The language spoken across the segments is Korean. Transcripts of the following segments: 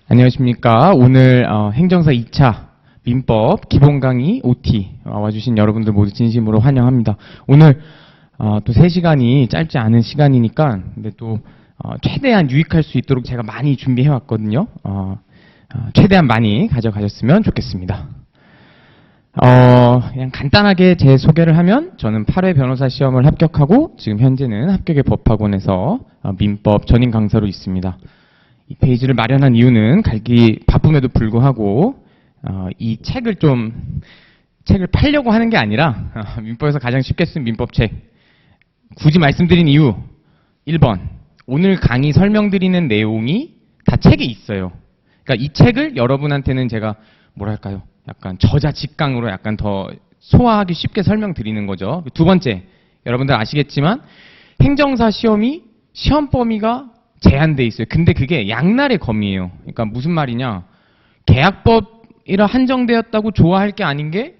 안녕하십니까. 오늘 행정사 2차 민법 기본 강의 OT 와주신 여러분들 모두 진심으로 환영합니다. 오늘 또 3시간이 짧지 않은 시간이니까 근데 또 최대한 유익할 수 있도록 제가 많이 준비해 왔거든요. 최대한 많이 가져가셨으면 좋겠습니다. 그냥 간단하게 제 소개를 하면 저는 8회 변호사 시험을 합격하고 지금 현재는 합격의 법학원에서 민법 전임 강사로 있습니다. 이 페이지를 마련한 이유는 갈기 바쁨에도 불구하고 이 책을 팔려고 하는 게 아니라 민법에서 가장 쉽게 쓴 민법책 굳이 말씀드린 이유 1번 오늘 강의 설명드리는 내용이 다 책에 있어요. 그러니까 이 책을 여러분한테는 제가 뭐랄까요 약간 저자 직강으로 약간 더 소화하기 쉽게 설명드리는 거죠. 두 번째 여러분들 아시겠지만 행정사 시험이 시험 범위가 제한돼 있어요. 근데 그게 양날의 검이에요. 그러니까 무슨 말이냐? 계약법이라 한정되었다고 좋아할 게 아닌 게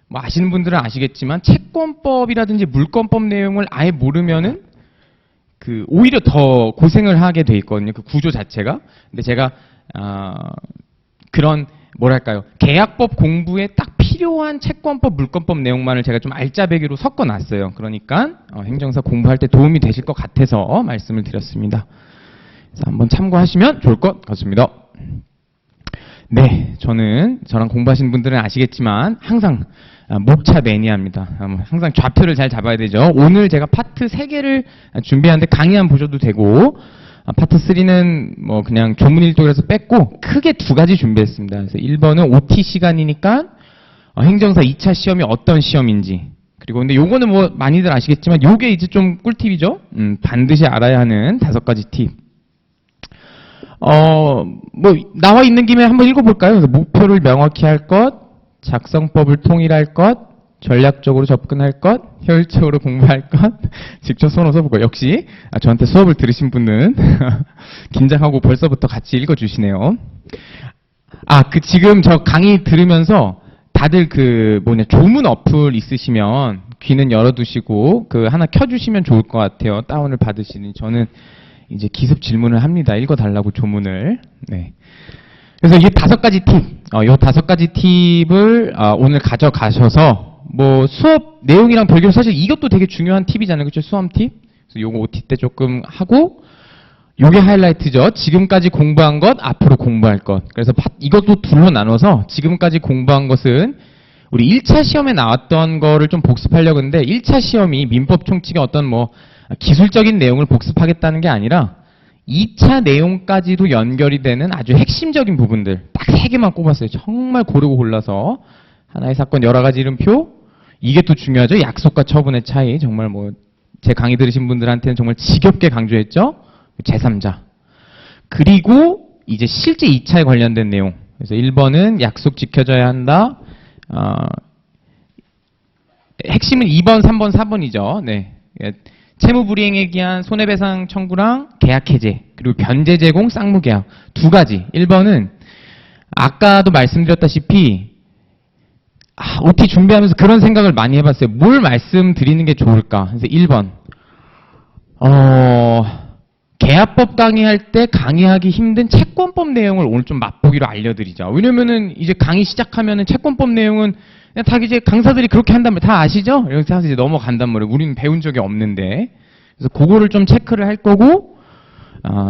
뭐 아시는 분들은 아시겠지만 채권법이라든지 물권법 내용을 아예 모르면은 오히려 더 고생을 하게 돼 있거든요. 그 구조 자체가. 근데 제가 그런 뭐랄까요? 계약법 공부에 딱 필요한 채권법, 물권법 내용만을 제가 좀 알짜배기로 섞어놨어요. 그러니까 행정사 공부할 때 도움이 되실 것 같아서 말씀을 드렸습니다. 한번 참고하시면 좋을 것 같습니다. 네, 저랑 공부하시는 분들은 아시겠지만 항상 목차 매니아입니다. 항상 좌표를 잘 잡아야 되죠. 오늘 제가 파트 3개를 준비하는데 강의 한번 보셔도 되고 파트 3는 뭐 그냥 조문일독에서 뺐고 크게 2가지 준비했습니다. 그래서 1번은 OT 시간이니까 행정사 2차 시험이 어떤 시험인지 그리고 근데 요거는 뭐 많이들 아시겠지만 요게 이제 좀 꿀팁이죠. 반드시 알아야 하는 5가지 팁. 뭐 나와 있는 김에 한번 읽어볼까요? 그래서 목표를 명확히 할 것, 작성법을 통일할 것, 전략적으로 접근할 것, 효율적으로 공부할 것, 직접 손으로 써볼 것. 역시 저한테 수업을 들으신 분은 긴장하고 벌써부터 같이 읽어주시네요. 지금 저 강의 들으면서 다들 조문 어플 있으시면 귀는 열어두시고 하나 켜주시면 좋을 것 같아요. 다운을 받으시니 저는 이제 기습 질문을 합니다. 읽어달라고 조문을. 네. 그래서 이게 5가지 팁, 요 5가지 팁을 오늘 가져가셔서 뭐 수업 내용이랑 별개로 사실 이것도 되게 중요한 팁이잖아요. 그렇죠? 수험 팁. 그래서 요거 OT 때 조금 하고 요게 하이라이트죠. 지금까지 공부한 것, 앞으로 공부할 것. 그래서 이것도 둘로 나눠서 지금까지 공부한 것은 우리 1차 시험에 나왔던 거를 좀 복습하려고 했는데 1차 시험이 민법 총칙의 어떤 뭐 기술적인 내용을 복습하겠다는 게 아니라 2차 내용까지도 연결이 되는 아주 핵심적인 부분들 딱 3개만 꼽았어요. 정말 고르고 골라서 하나의 사건 여러 가지 이름표 이게 또 중요하죠. 약속과 처분의 차이 정말 뭐 제 강의 들으신 분들한테는 정말 지겹게 강조했죠. 제3자 그리고 이제 실제 2차에 관련된 내용 그래서 1번은 약속 지켜져야 한다. 핵심은 2번, 3번, 4번이죠. 네. 채무불이행에 기한 손해배상 청구랑 계약 해제 그리고 변제 제공 쌍무계약 2가지. 1번은 아까도 말씀드렸다시피 OT 준비하면서 그런 생각을 많이 해봤어요. 뭘 말씀드리는 게 좋을까? 그래서 1번 계약법 강의할 때 강의하기 힘든 채권법 내용을 오늘 좀 맛보기로 알려드리자. 왜냐면은 이제 강의 시작하면은 채권법 내용은 그냥 다 이제 강사들이 그렇게 한단 말이에요. 다 아시죠? 이렇게 해서 이제 넘어간단 말이에요. 우리는 배운 적이 없는데. 그래서 그거를 좀 체크를 할 거고,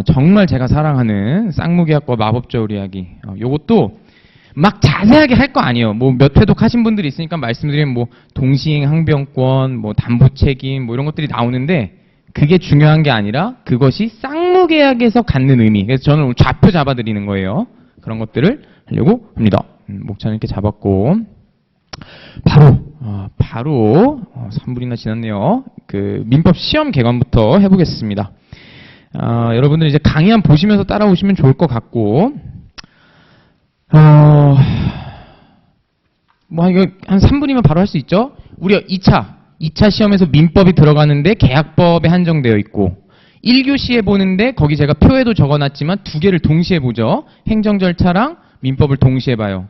정말 제가 사랑하는 쌍무계약과 마법저울 이야기. 요것도 막 자세하게 할 거 아니에요. 뭐 몇 회독 하신 분들이 있으니까 말씀드리면 뭐 동시행 항변권, 뭐 담보 책임, 뭐 이런 것들이 나오는데 그게 중요한 게 아니라 그것이 쌍무계약에서 갖는 의미. 그래서 저는 오늘 좌표 잡아드리는 거예요. 그런 것들을 하려고 합니다. 목차는 이렇게 잡았고. 바로 3분이나 지났네요. 민법 시험 개관부터 해보겠습니다. 여러분들 이제 강의 한번 보시면서 따라오시면 좋을 것 같고, 이거 한 3분이면 바로 할 수 있죠? 우리가 2차 시험에서 민법이 들어가는데 계약법에 한정되어 있고, 1교시에 보는데 거기 제가 표에도 적어놨지만 2개를 동시에 보죠. 행정 절차랑 민법을 동시에 봐요.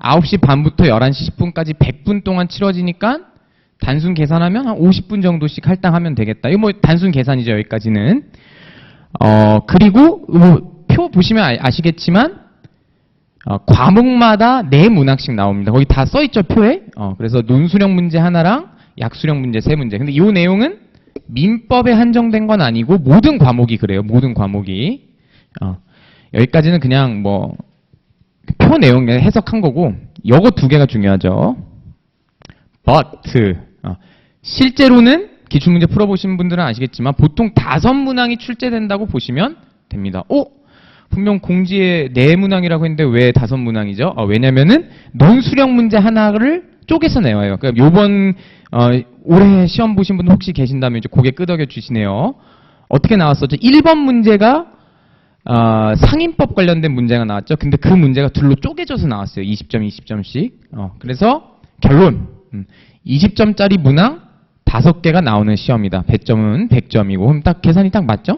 9시 반부터 11시 10분까지 100분 동안 치러지니까 단순 계산하면 한 50분 정도씩 할당하면 되겠다. 이거 뭐 단순 계산이죠, 여기까지는. 그리고 뭐 표 보시면 아시겠지만 과목마다 4문항씩 나옵니다. 거기 다 써있죠, 표에? 그래서 논술형 문제 하나랑 약술형 문제 3문제. 근데 이 내용은 민법에 한정된 건 아니고 모든 과목이 그래요. 모든 과목이. 여기까지는 그냥 뭐 표 내용 해석한 거고 요거 2개가 중요하죠. but 실제로는 기출문제 풀어보신 분들은 아시겠지만 보통 5문항이 출제된다고 보시면 됩니다. 분명 공지에 4문항이라고 했는데 왜 5문항이죠? 왜냐면은 논술형 문제 하나를 쪼개서 내와요. 그러니까 요번 올해 시험 보신 분들 혹시 계신다면 이제 고개 끄덕여 주시네요. 어떻게 나왔었죠? 1번 문제가 상임법 관련된 문제가 나왔죠. 근데 그 문제가 둘로 쪼개져서 나왔어요. 20점, 20점씩. 그래서 결론 20점짜리 문항 5개가 나오는 시험이다. 배점은 100점이고 그럼 딱 계산이 딱 맞죠?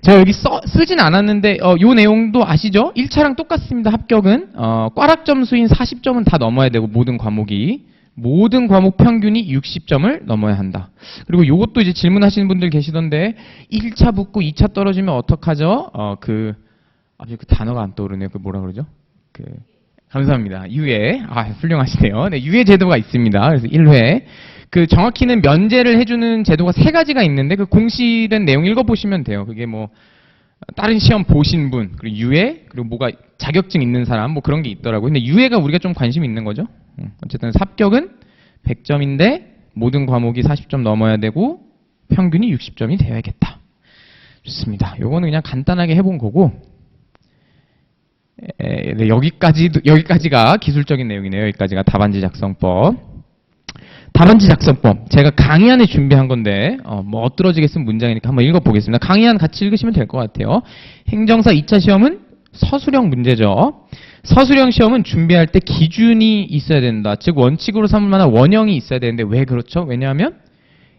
제가 여기 쓰진 않았는데 요 내용도 아시죠? 1차랑 똑같습니다. 합격은 꽈락 점수인 40점은 다 넘어야 되고 모든 과목 평균이 60점을 넘어야 한다. 그리고 요것도 이제 질문하시는 분들 계시던데 1차 붙고 2차 떨어지면 어떡하죠? 그 단어가 안 떠오르네요. 그 뭐라 그러죠? 감사합니다. 유예. 훌륭하시네요. 네, 유예 제도가 있습니다. 그래서 1회. 정확히는 면제를 해주는 제도가 3가지가 있는데 그 공시된 내용 읽어보시면 돼요. 그게 뭐 다른 시험 보신 분, 그리고 유예, 그리고 뭐가 자격증 있는 사람 뭐 그런 게 있더라고요. 근데 유예가 우리가 좀 관심이 있는 거죠. 어쨌든 합격은 100점인데 모든 과목이 40점 넘어야 되고 평균이 60점이 되어야겠다. 좋습니다. 요거는 그냥 간단하게 해본 거고 네, 여기까지가 기술적인 내용이네요. 여기까지가 답안지 작성법. 답안지 작성법. 제가 강의안에 준비한 건데 뭐 엇들어지게 쓴 문장이니까 한번 읽어보겠습니다. 강의안 같이 읽으시면 될 것 같아요. 행정사 2차 시험은 서술형 문제죠. 서술형 시험은 준비할 때 기준이 있어야 된다. 즉 원칙으로 삼을 만한 원형이 있어야 되는데 왜 그렇죠? 왜냐하면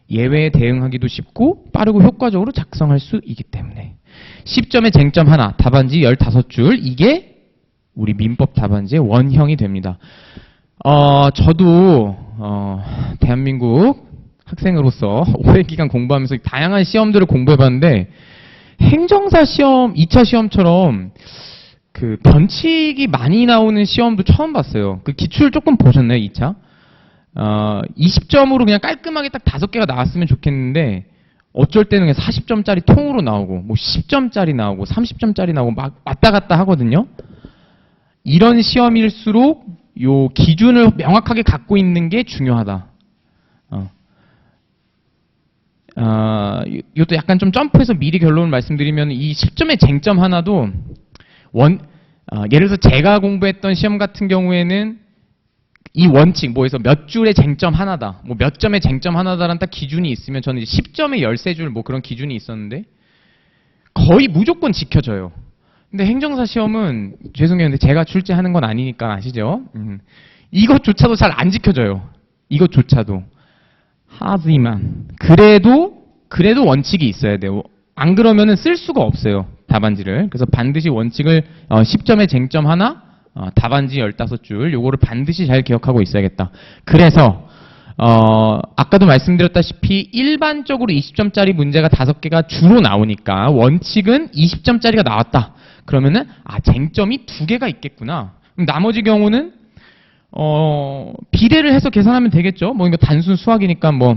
예외에 대응하기도 쉽고 빠르고 효과적으로 작성할 수 있기 때문에. 10점의 쟁점 하나, 답안지 15줄. 이게 우리 민법 답안지의 원형이 됩니다. 저도 대한민국 학생으로서 오랜 기간 공부하면서 다양한 시험들을 공부해봤는데 행정사 시험, 2차 시험처럼 변칙이 많이 나오는 시험도 처음 봤어요. 기출 조금 보셨나요, 2차? 20점으로 그냥 깔끔하게 딱 5개가 나왔으면 좋겠는데 어쩔 때는 그냥 40점짜리 통으로 나오고 뭐 10점짜리 나오고 30점짜리 나오고 막 왔다 갔다 하거든요. 이런 시험일수록 요 기준을 명확하게 갖고 있는 게 중요하다. 이것도 약간 좀 점프해서 미리 결론을 말씀드리면 이 10점의 쟁점 하나도 예를 들어서 제가 공부했던 시험 같은 경우에는 이 원칙, 뭐에서 몇 줄의 쟁점 하나다, 뭐 몇 점의 쟁점 하나다라는 딱 기준이 있으면 저는 이제 10점에 13줄 뭐 그런 기준이 있었는데 거의 무조건 지켜져요. 근데 행정사 시험은 죄송해요. 근데 제가 출제하는 건 아니니까 아시죠? 이것조차도 잘 안 지켜져요. 이것조차도. 하지만 그래도 원칙이 있어야 돼요. 안 그러면은 쓸 수가 없어요. 답안지를. 그래서 반드시 원칙을 10점의 쟁점 하나, 답안지 15줄 요거를 반드시 잘 기억하고 있어야겠다. 그래서 아까도 말씀드렸다시피 일반적으로 20점짜리 문제가 5개가 주로 나오니까 원칙은 20점짜리가 나왔다. 그러면은 쟁점이 2개가 있겠구나. 그럼 나머지 경우는 비례를 해서 계산하면 되겠죠. 뭐 이거 단순 수학이니까 뭐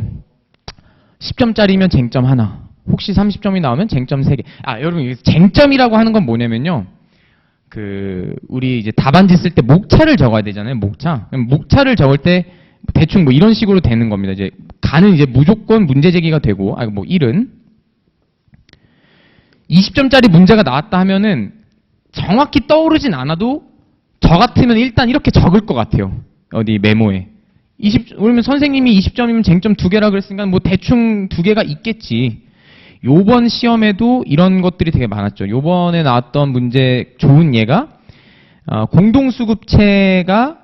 10점짜리면 쟁점 하나. 혹시 30점이 나오면 쟁점 3개. 여러분 쟁점이라고 하는 건 뭐냐면요. 우리 이제 답안지 쓸 때 목차를 적어야 되잖아요. 목차를 적을 때 대충 뭐 이런 식으로 되는 겁니다. 이제 가는 이제 무조건 문제 제기가 되고, 뭐 1은 20점짜리 문제가 나왔다 하면은 정확히 떠오르진 않아도 저 같으면 일단 이렇게 적을 것 같아요. 어디 메모에. 그러면 선생님이 20점이면 쟁점 2개라 그랬으니까 뭐 대충 2개가 있겠지. 요번 시험에도 이런 것들이 되게 많았죠. 요번에 나왔던 문제 좋은 예가 공동수급체가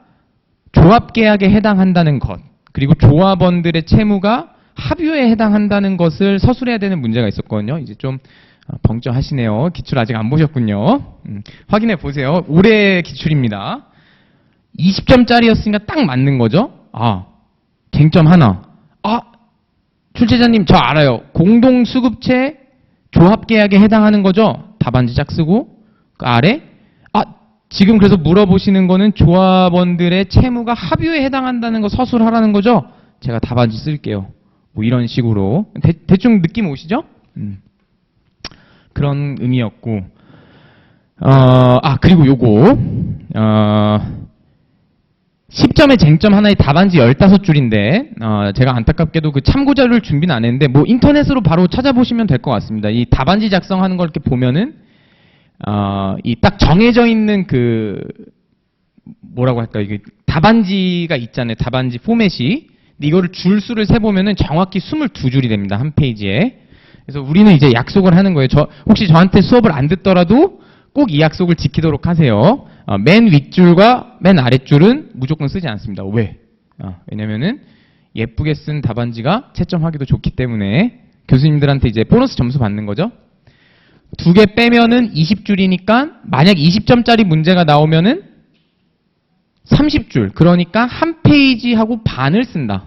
조합계약에 해당한다는 것, 그리고 조합원들의 채무가 합유에 해당한다는 것을 서술해야 되는 문제가 있었거든요. 이제 좀 벙쪄하시네요. 기출 아직 안 보셨군요. 확인해 보세요. 올해 기출입니다. 20점짜리였으니까 딱 맞는 거죠. 쟁점 하나. 출제자님 저 알아요. 공동수급체 조합계약에 해당하는 거죠. 답안지 짝 쓰고 그 아래 지금 그래서 물어보시는 거는 조합원들의 채무가 합유에 해당한다는 거 서술하라는 거죠? 제가 답안지 쓸게요. 뭐 이런 식으로. 대충 느낌 오시죠? 그런 의미였고. 그리고 요거. 10점의 쟁점 하나의 답안지 15줄인데, 제가 안타깝게도 그 참고자료를 준비는 안 했는데, 뭐 인터넷으로 바로 찾아보시면 될 것 같습니다. 이 답안지 작성하는 걸 이렇게 보면은, 이 딱 정해져 있는 그, 뭐라고 할까, 이게 답안지가 있잖아요. 답안지 포맷이. 근데 이거를 줄수를 세보면은 정확히 22줄이 됩니다. 한 페이지에. 그래서 우리는 이제 약속을 하는 거예요. 혹시 저한테 수업을 안 듣더라도 꼭 이 약속을 지키도록 하세요. 맨 윗줄과 맨 아랫줄은 무조건 쓰지 않습니다. 왜? 왜냐면은 예쁘게 쓴 답안지가 채점하기도 좋기 때문에 교수님들한테 이제 보너스 점수 받는 거죠. 2개 빼면은 20줄이니까 만약 20점짜리 문제가 나오면은 30줄. 그러니까 한 페이지하고 반을 쓴다.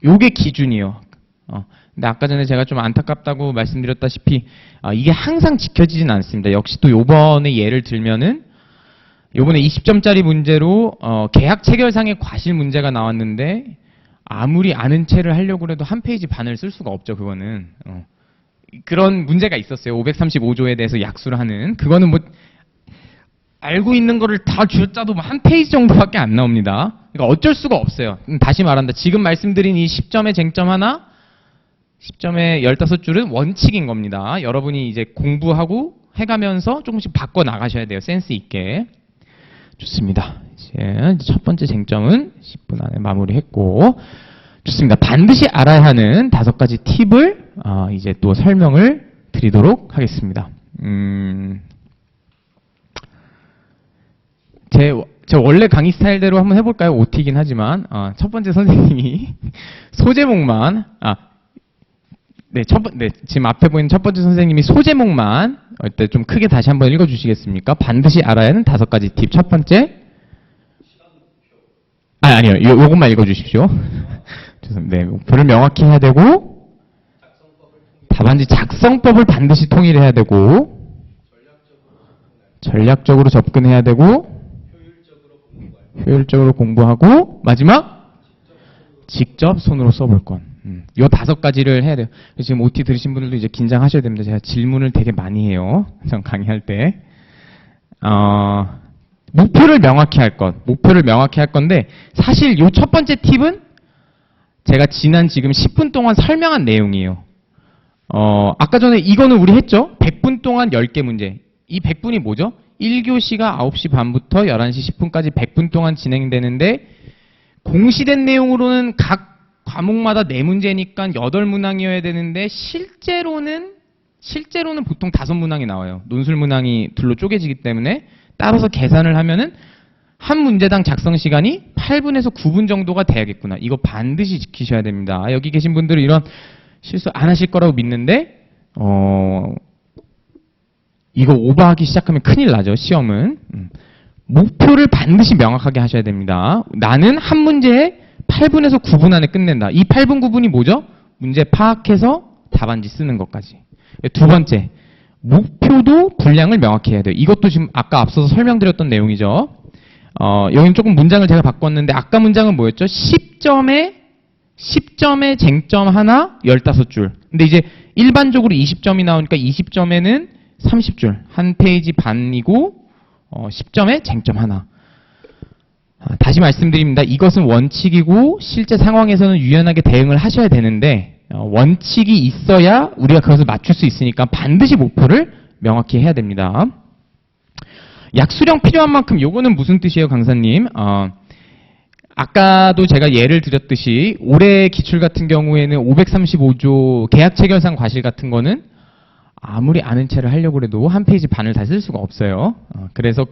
요게 기준이에요. 근데 아까 전에 제가 좀 안타깝다고 말씀드렸다시피 이게 항상 지켜지진 않습니다. 역시 또 요번에 예를 들면은 요번에 20점짜리 문제로 계약 체결상의 과실 문제가 나왔는데 아무리 아는 체를 하려고 해도 한 페이지 반을 쓸 수가 없죠. 그거는 그런 문제가 있었어요. 535조에 대해서 약수를 하는 그거는 뭐 알고 있는 거를 다 쥐어짜도 한 페이지 정도밖에 안 나옵니다. 그러니까 어쩔 수가 없어요. 다시 말한다. 지금 말씀드린 이 10점의 쟁점 하나 10점의 15줄은 원칙인 겁니다. 여러분이 이제 공부하고 해가면서 조금씩 바꿔 나가셔야 돼요. 센스 있게. 좋습니다. 이제 첫 번째 쟁점은 10분 안에 마무리했고, 좋습니다. 반드시 알아야 하는 5가지 팁을 이제 또 설명을 드리도록 하겠습니다. 제 원래 강의 스타일대로 한번 해볼까요? OT이긴 하지만 첫 번째 선생님이 소제목만 지금 앞에 보이는 첫 번째 선생님이 소제목만 일단 좀 크게 다시 한번 읽어주시겠습니까? 반드시 알아야 하는 5가지 팁. 첫 번째. 아니요. 요것만 읽어주십시오. 죄송합니다. 네, 목표를 명확히 해야 되고, 답안지 작성법을 반드시 통일해야 되고, 전략적으로 접근해야 되고, 효율적으로 공부하고, 마지막 직접 손으로 써볼 건. 요 5가지를 해야 돼요. 지금 OT 들으신 분들도 이제 긴장하셔야 됩니다. 제가 질문을 되게 많이 해요. 전 강의할 때. 목표를 명확히 할 것. 목표를 명확히 할 건데, 사실 요 첫 번째 팁은 제가 지난 지금 10분 동안 설명한 내용이에요. 아까 전에 이거는 우리 했죠? 100분 동안 10개 문제. 이 100분이 뭐죠? 1교시가 9시 반부터 11시 10분까지 100분 동안 진행되는데, 공시된 내용으로는 각 과목마다 4문제니까 8문항이어야 되는데 실제로는 보통 5문항이 나와요. 논술문항이 둘로 쪼개지기 때문에 따라서 계산을 하면은 한 문제당 작성 시간이 8분에서 9분 정도가 돼야겠구나. 이거 반드시 지키셔야 됩니다. 여기 계신 분들은 이런 실수 안 하실 거라고 믿는데 이거 오버하기 시작하면 큰일 나죠. 시험은. 목표를 반드시 명확하게 하셔야 됩니다. 나는 한 문제에 8분에서 9분 안에 끝낸다. 이 8분, 9분이 뭐죠? 문제 파악해서 답안지 쓰는 것까지. 두 번째, 목표도 분량을 명확히 해야 돼요. 이것도 지금 아까 앞서서 설명드렸던 내용이죠. 여기는 조금 문장을 제가 바꿨는데 아까 문장은 뭐였죠? 10점에 쟁점 하나 15줄. 근데 이제 일반적으로 20점이 나오니까 20점에는 30줄. 한 페이지 반이고 10점에 쟁점 하나. 다시 말씀드립니다. 이것은 원칙이고 실제 상황에서는 유연하게 대응을 하셔야 되는데 원칙이 있어야 우리가 그것을 맞출 수 있으니까 반드시 목표를 명확히 해야 됩니다. 약수령 필요한 만큼 요거는 무슨 뜻이에요, 강사님? 아까도 제가 예를 드렸듯이 올해 기출 같은 경우에는 535조 계약 체결상 과실 같은 거는 아무리 아는 채를 하려고 해도 한 페이지 반을 다 쓸 수가 없어요. 그래서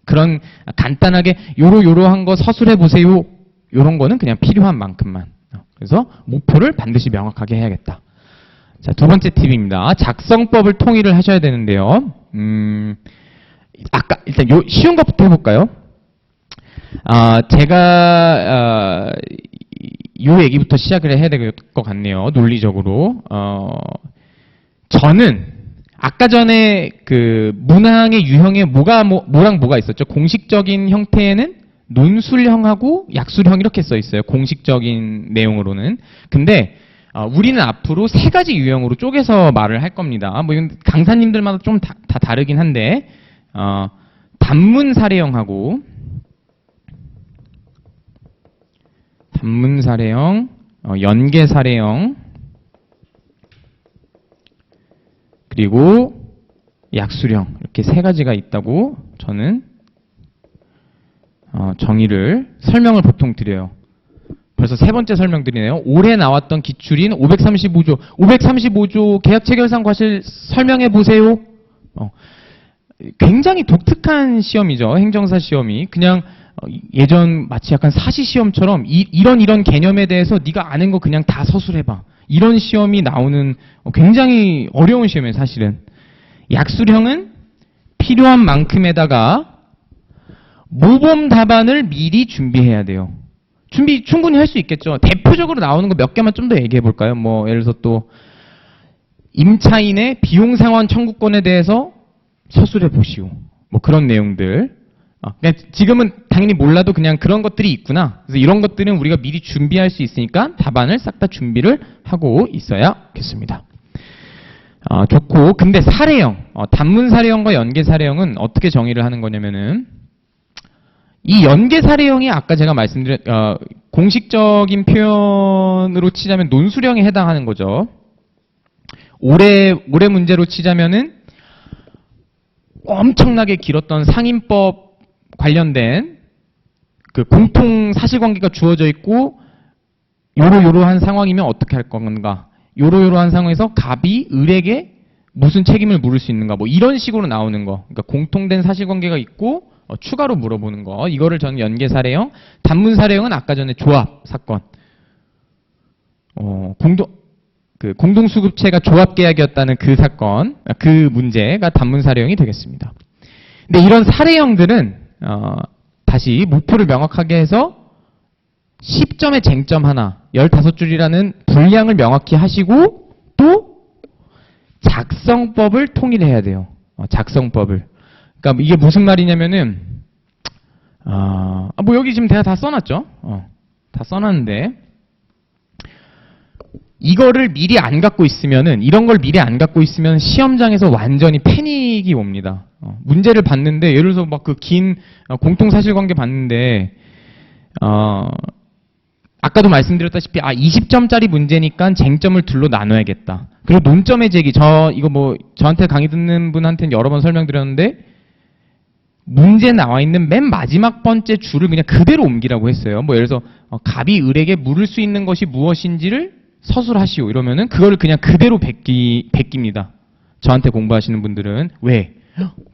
그런 간단하게 요러한 거 서술해 보세요. 요런 거는 그냥 필요한 만큼만. 그래서 목표를 반드시 명확하게 해야겠다. 자, 두 번째 팁입니다. 작성법을 통일을 하셔야 되는데요. 아까 일단 쉬운 것부터 해볼까요? 제가 요 얘기부터 시작을 해야 될 것 같네요. 논리적으로. 저는 아까 전에 그 문항의 유형에 뭐랑 뭐가 있었죠? 공식적인 형태에는 논술형하고 약술형 이렇게 써 있어요. 공식적인 내용으로는. 근데 우리는 앞으로 세 가지 유형으로 쪼개서 말을 할 겁니다. 뭐 이건 강사님들마다 좀 다 다르긴 한데 단문 사례형하고 단문 사례형, 연계 사례형, 그리고 약술형 이렇게 세 가지가 있다고 저는 설명을 보통 드려요. 벌써 세 번째 설명드리네요. 올해 나왔던 기출인 535조 계약 체결상 과실 설명해 보세요. 굉장히 독특한 시험이죠. 행정사 시험이. 그냥 예전 마치 약간 사시 시험처럼 이런 개념에 대해서 네가 아는 거 그냥 다 서술해봐. 이런 시험이 나오는 굉장히 어려운 시험이에요, 사실은. 약술형은 필요한 만큼에다가 모범 답안을 미리 준비해야 돼요. 준비 충분히 할 수 있겠죠. 대표적으로 나오는 거 몇 개만 좀 더 얘기해 볼까요? 뭐 예를 들어서 또 임차인의 비용 상환 청구권에 대해서 서술해 보시오. 뭐 그런 내용들. 그냥 지금은 당연히 몰라도 그냥 그런 것들이 있구나. 그래서 이런 것들은 우리가 미리 준비할 수 있으니까 답안을 싹 다 준비를 하고 있어야겠습니다. 좋고, 근데 사례형, 단문 사례형과 연계 사례형은 어떻게 정의를 하는 거냐면은 이 연계 사례형이 아까 제가 말씀드린 공식적인 표현으로 치자면 논술형에 해당하는 거죠. 올해 문제로 치자면은 엄청나게 길었던 상임법 관련된 그 공통 사실관계가 주어져 있고 요러요러한 상황이면 어떻게 할 건가, 요러요러한 상황에서 갑이 을에게 무슨 책임을 물을 수 있는가, 뭐 이런 식으로 나오는 거. 그러니까 공통된 사실관계가 있고 추가로 물어보는 거. 이거를 저는 연계 사례형, 단문 사례형은 아까 전에 조합 사건. 공동수급체가 조합계약이었다는 그 사건, 그 문제가 단문 사례형이 되겠습니다. 근데 이런 사례형들은 다시 목표를 명확하게 해서 10점의 쟁점 하나, 15줄이라는 분량을 명확히 하시고 또 작성법을 통일해야 돼요. 작성법을. 그러니까 이게 무슨 말이냐면은 뭐 여기 지금 제가 다 써놨죠. 다 써놨는데 이거를 미리 안 갖고 있으면은, 이런 걸 미리 안 갖고 있으면 시험장에서 완전히 패닉이 옵니다. 문제를 봤는데 예를 들어서 막 그 긴 공통 사실관계 봤는데 아까도 말씀드렸다시피 20점짜리 문제니까 쟁점을 둘로 나눠야겠다. 그리고 논점의 제기, 이거 뭐 저한테 강의 듣는 분한테는 여러 번 설명드렸는데 문제 나와 있는 맨 마지막 번째 줄을 그냥 그대로 옮기라고 했어요. 뭐 예를 들어서 갑이 을에게 물을 수 있는 것이 무엇인지를 서술하시오 이러면은 그거를 그냥 그대로 베낍니다. 저한테 공부하시는 분들은. 왜?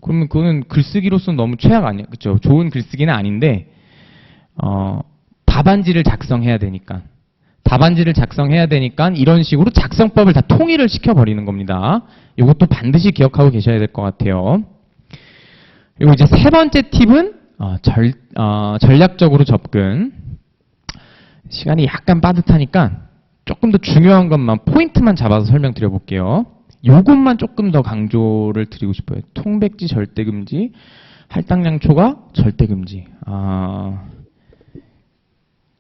그러면 그거는 글쓰기로서는 너무 최악 아니야, 그렇죠? 좋은 글쓰기는 아닌데 답안지를 작성해야 되니까. 답안지를 작성해야 되니까 이런 식으로 작성법을 다 통일을 시켜버리는 겁니다. 이것도 반드시 기억하고 계셔야 될 것 같아요. 그리고 이제 세 번째 팁은 전략적으로 접근. 시간이 약간 빠듯하니까 조금 더 중요한 것만, 포인트만 잡아서 설명드려 볼게요. 요것만 조금 더 강조를 드리고 싶어요. 통백지 절대금지, 할당량 초과 절대금지.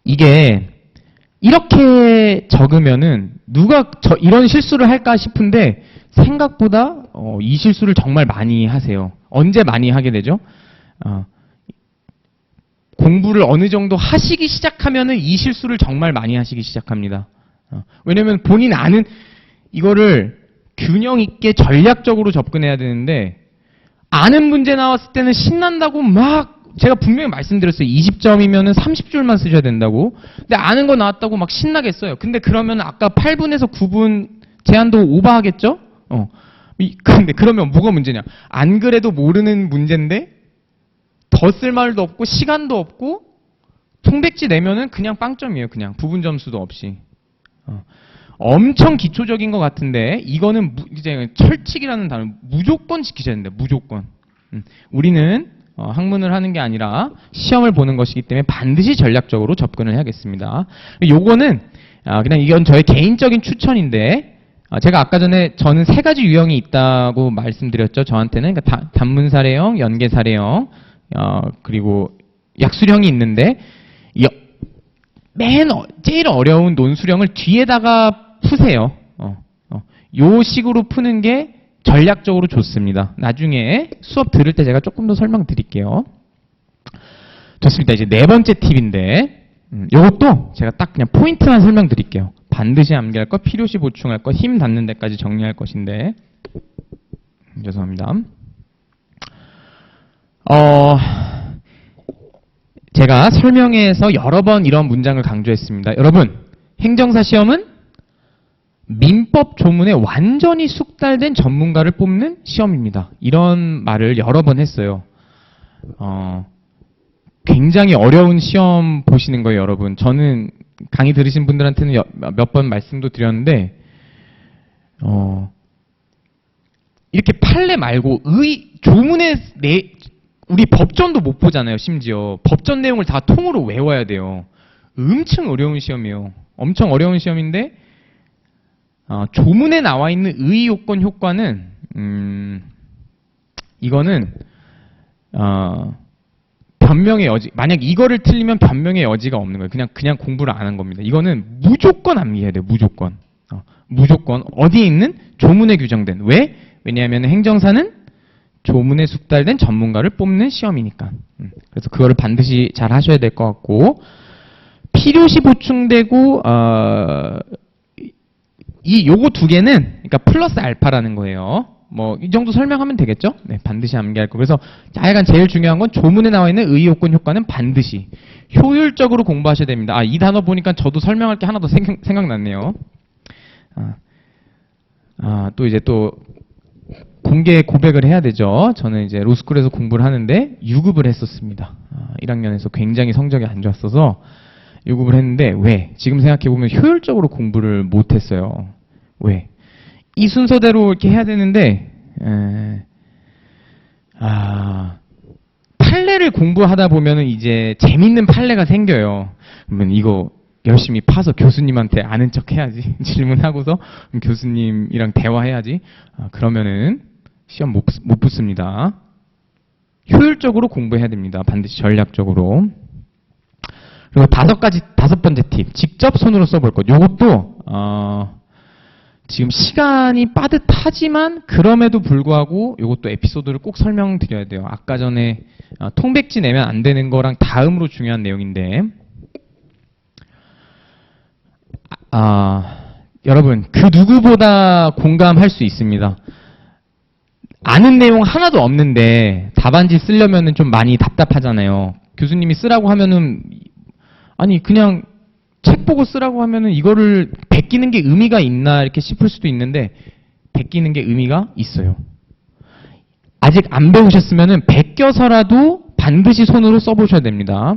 이게 이렇게 적으면은 누가 이런 실수를 할까 싶은데 생각보다 이 실수를 정말 많이 하세요. 언제 많이 하게 되죠? 공부를 어느 정도 하시기 시작하면은 이 실수를 정말 많이 하시기 시작합니다. 왜냐면 본인 아는 이거를 균형 있게 전략적으로 접근해야 되는데 아는 문제 나왔을 때는 신난다고 막, 제가 분명히 말씀드렸어요. 20점이면은 30줄만 쓰셔야 된다고. 근데 아는 거 나왔다고 막 신나겠어요. 근데 그러면 아까 8분에서 9분 제한도 오버하겠죠? 근데 그러면 뭐가 문제냐? 안 그래도 모르는 문제인데 더 쓸 말도 없고 시간도 없고 통백지 내면은 그냥 빵점이에요. 그냥 부분 점수도 없이. 엄청 기초적인 것 같은데 이거는 이제 철칙이라는 단어 무조건 지키셔야 된다. 무조건. 우리는 학문을 하는 게 아니라 시험을 보는 것이기 때문에 반드시 전략적으로 접근을 해야겠습니다. 요거는 그냥 이건 저의 개인적인 추천인데 제가 아까 전에 저는 세 가지 유형이 있다고 말씀드렸죠. 저한테는 그러니까 단문사례형, 연계사례형, 그리고 약수령이 있는데 제일 어려운 논술형을 뒤에다가 푸세요. 요 식으로 푸는 게 전략적으로 좋습니다. 나중에 수업 들을 때 제가 조금 더 설명드릴게요. 좋습니다. 이제 네 번째 팁인데 요것도 제가 딱 그냥 포인트만 설명드릴게요. 반드시 암기할 것, 필요시 보충할 것, 힘 닿는 데까지 정리할 것인데 죄송합니다. 제가 설명회에서 여러 번 이런 문장을 강조했습니다. 여러분, 행정사 시험은 민법 조문에 완전히 숙달된 전문가를 뽑는 시험입니다. 이런 말을 여러 번 했어요. 굉장히 어려운 시험 보시는 거예요, 여러분. 저는 강의 들으신 분들한테는 몇 번 말씀도 드렸는데, 이렇게 판례 말고 조문에 우리 법전도 못 보잖아요, 심지어. 법전 내용을 다 통으로 외워야 돼요. 엄청 어려운 시험이에요. 엄청 어려운 시험인데, 조문에 나와 있는 의의 요건 효과는, 이거는, 변명의 여지, 만약 이거를 틀리면 변명의 여지가 없는 거예요. 그냥 공부를 안 한 겁니다. 이거는 무조건 암기해야 돼요, 무조건. 무조건. 어디에 있는? 조문에 규정된. 왜? 왜냐하면 행정사는 조문에 숙달된 전문가를 뽑는 시험이니까. 그래서 그거를 반드시 잘 하셔야 될 것 같고, 필요시 보충되고, 요거 두 개는, 그러니까 플러스 알파라는 거예요. 뭐, 이 정도 설명하면 되겠죠? 네, 반드시 암기할 거. 그래서, 하여간 제일 중요한 건 조문에 나와 있는 의의 요건 효과는 반드시 효율적으로 공부하셔야 됩니다. 이 단어 보니까 저도 설명할 게 하나 더 생각났네요. 또 이제 또, 공개 고백을 해야 되죠. 저는 이제 로스쿨에서 공부를 하는데, 유급을 했었습니다. 1학년에서 굉장히 성적이 안 좋았어서, 유급을 했는데, 왜? 지금 생각해보면 효율적으로 공부를 못했어요. 왜? 이 순서대로 이렇게 해야 되는데, 판례를 공부하다 보면은 이제 재밌는 판례가 생겨요. 그러면 이거 열심히 파서 교수님한테 아는 척 해야지. 질문하고서 교수님이랑 대화해야지. 그러면은 시험 못 붙습니다. 효율적으로 공부해야 됩니다. 반드시 전략적으로. 그리고 다섯 번째 팁. 직접 손으로 써볼 것. 요것도, 지금 시간이 빠듯하지만 그럼에도 불구하고 이것도 에피소드를 꼭 설명드려야 돼요. 아까 전에 통백지 내면 안 되는 거랑 다음으로 중요한 내용인데 여러분 그 누구보다 공감할 수 있습니다. 아는 내용 하나도 없는데 답안지 쓰려면은 좀 많이 답답하잖아요. 교수님이 쓰라고 하면은 아니 그냥 책 보고 쓰라고 하면은 이거를 베끼는 게 의미가 있나 이렇게 싶을 수도 있는데 베끼는 게 의미가 있어요. 아직 안 배우셨으면은 베껴서라도 반드시 손으로 써보셔야 됩니다.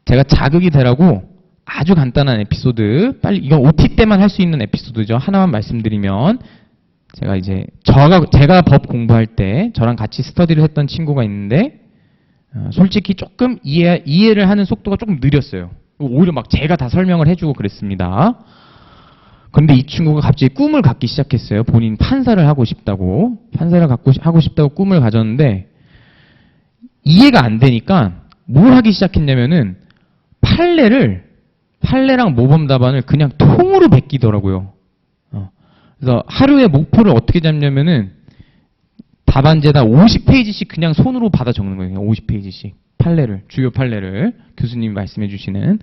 제가 자극이 되라고 아주 간단한 에피소드, 빨리 이건 OT 때만 할 수 있는 에피소드죠. 하나만 말씀드리면 제가 이제 제가 법 공부할 때 저랑 같이 스터디를 했던 친구가 있는데. 솔직히 조금 이해를 하는 속도가 조금 느렸어요. 오히려 막 제가 다 설명을 해주고 그랬습니다. 그런데 이 친구가 갑자기 꿈을 갖기 시작했어요. 본인 판사를 하고 싶다고. 판사를 하고 싶다고 꿈을 가졌는데 이해가 안 되니까 뭘 하기 시작했냐면은 판례랑 모범 답안을 그냥 통으로 베끼더라고요. 그래서 하루에 목표를 어떻게 잡냐면은 답안지에다 50페이지씩 그냥 손으로 받아 적는 거예요. 50페이지씩. 주요 판례를 교수님이 말씀해 주시는.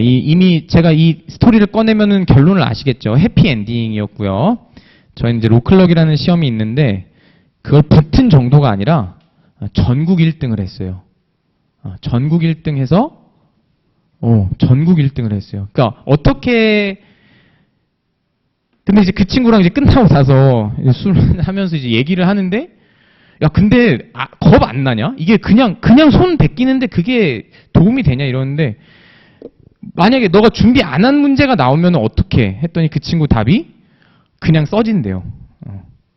이미 제가 이 스토리를 꺼내면은 결론을 아시겠죠. 해피엔딩이었고요. 저희는 이제 로클럭이라는 시험이 있는데 그걸 붙은 정도가 아니라 전국 1등을 했어요. 전국 1등 해서 전국 1등을 했어요. 그러니까 어떻게 근데 이제 그 친구랑 이제 끝나고 나서 술 하면서 이제 얘기를 하는데, 야, 근데, 겁 안 나냐? 이게 그냥 손 베끼는데 그게 도움이 되냐? 이러는데, 만약에 너가 준비 안 한 문제가 나오면 어떻게? 했더니 그 친구 답이 그냥 써진대요.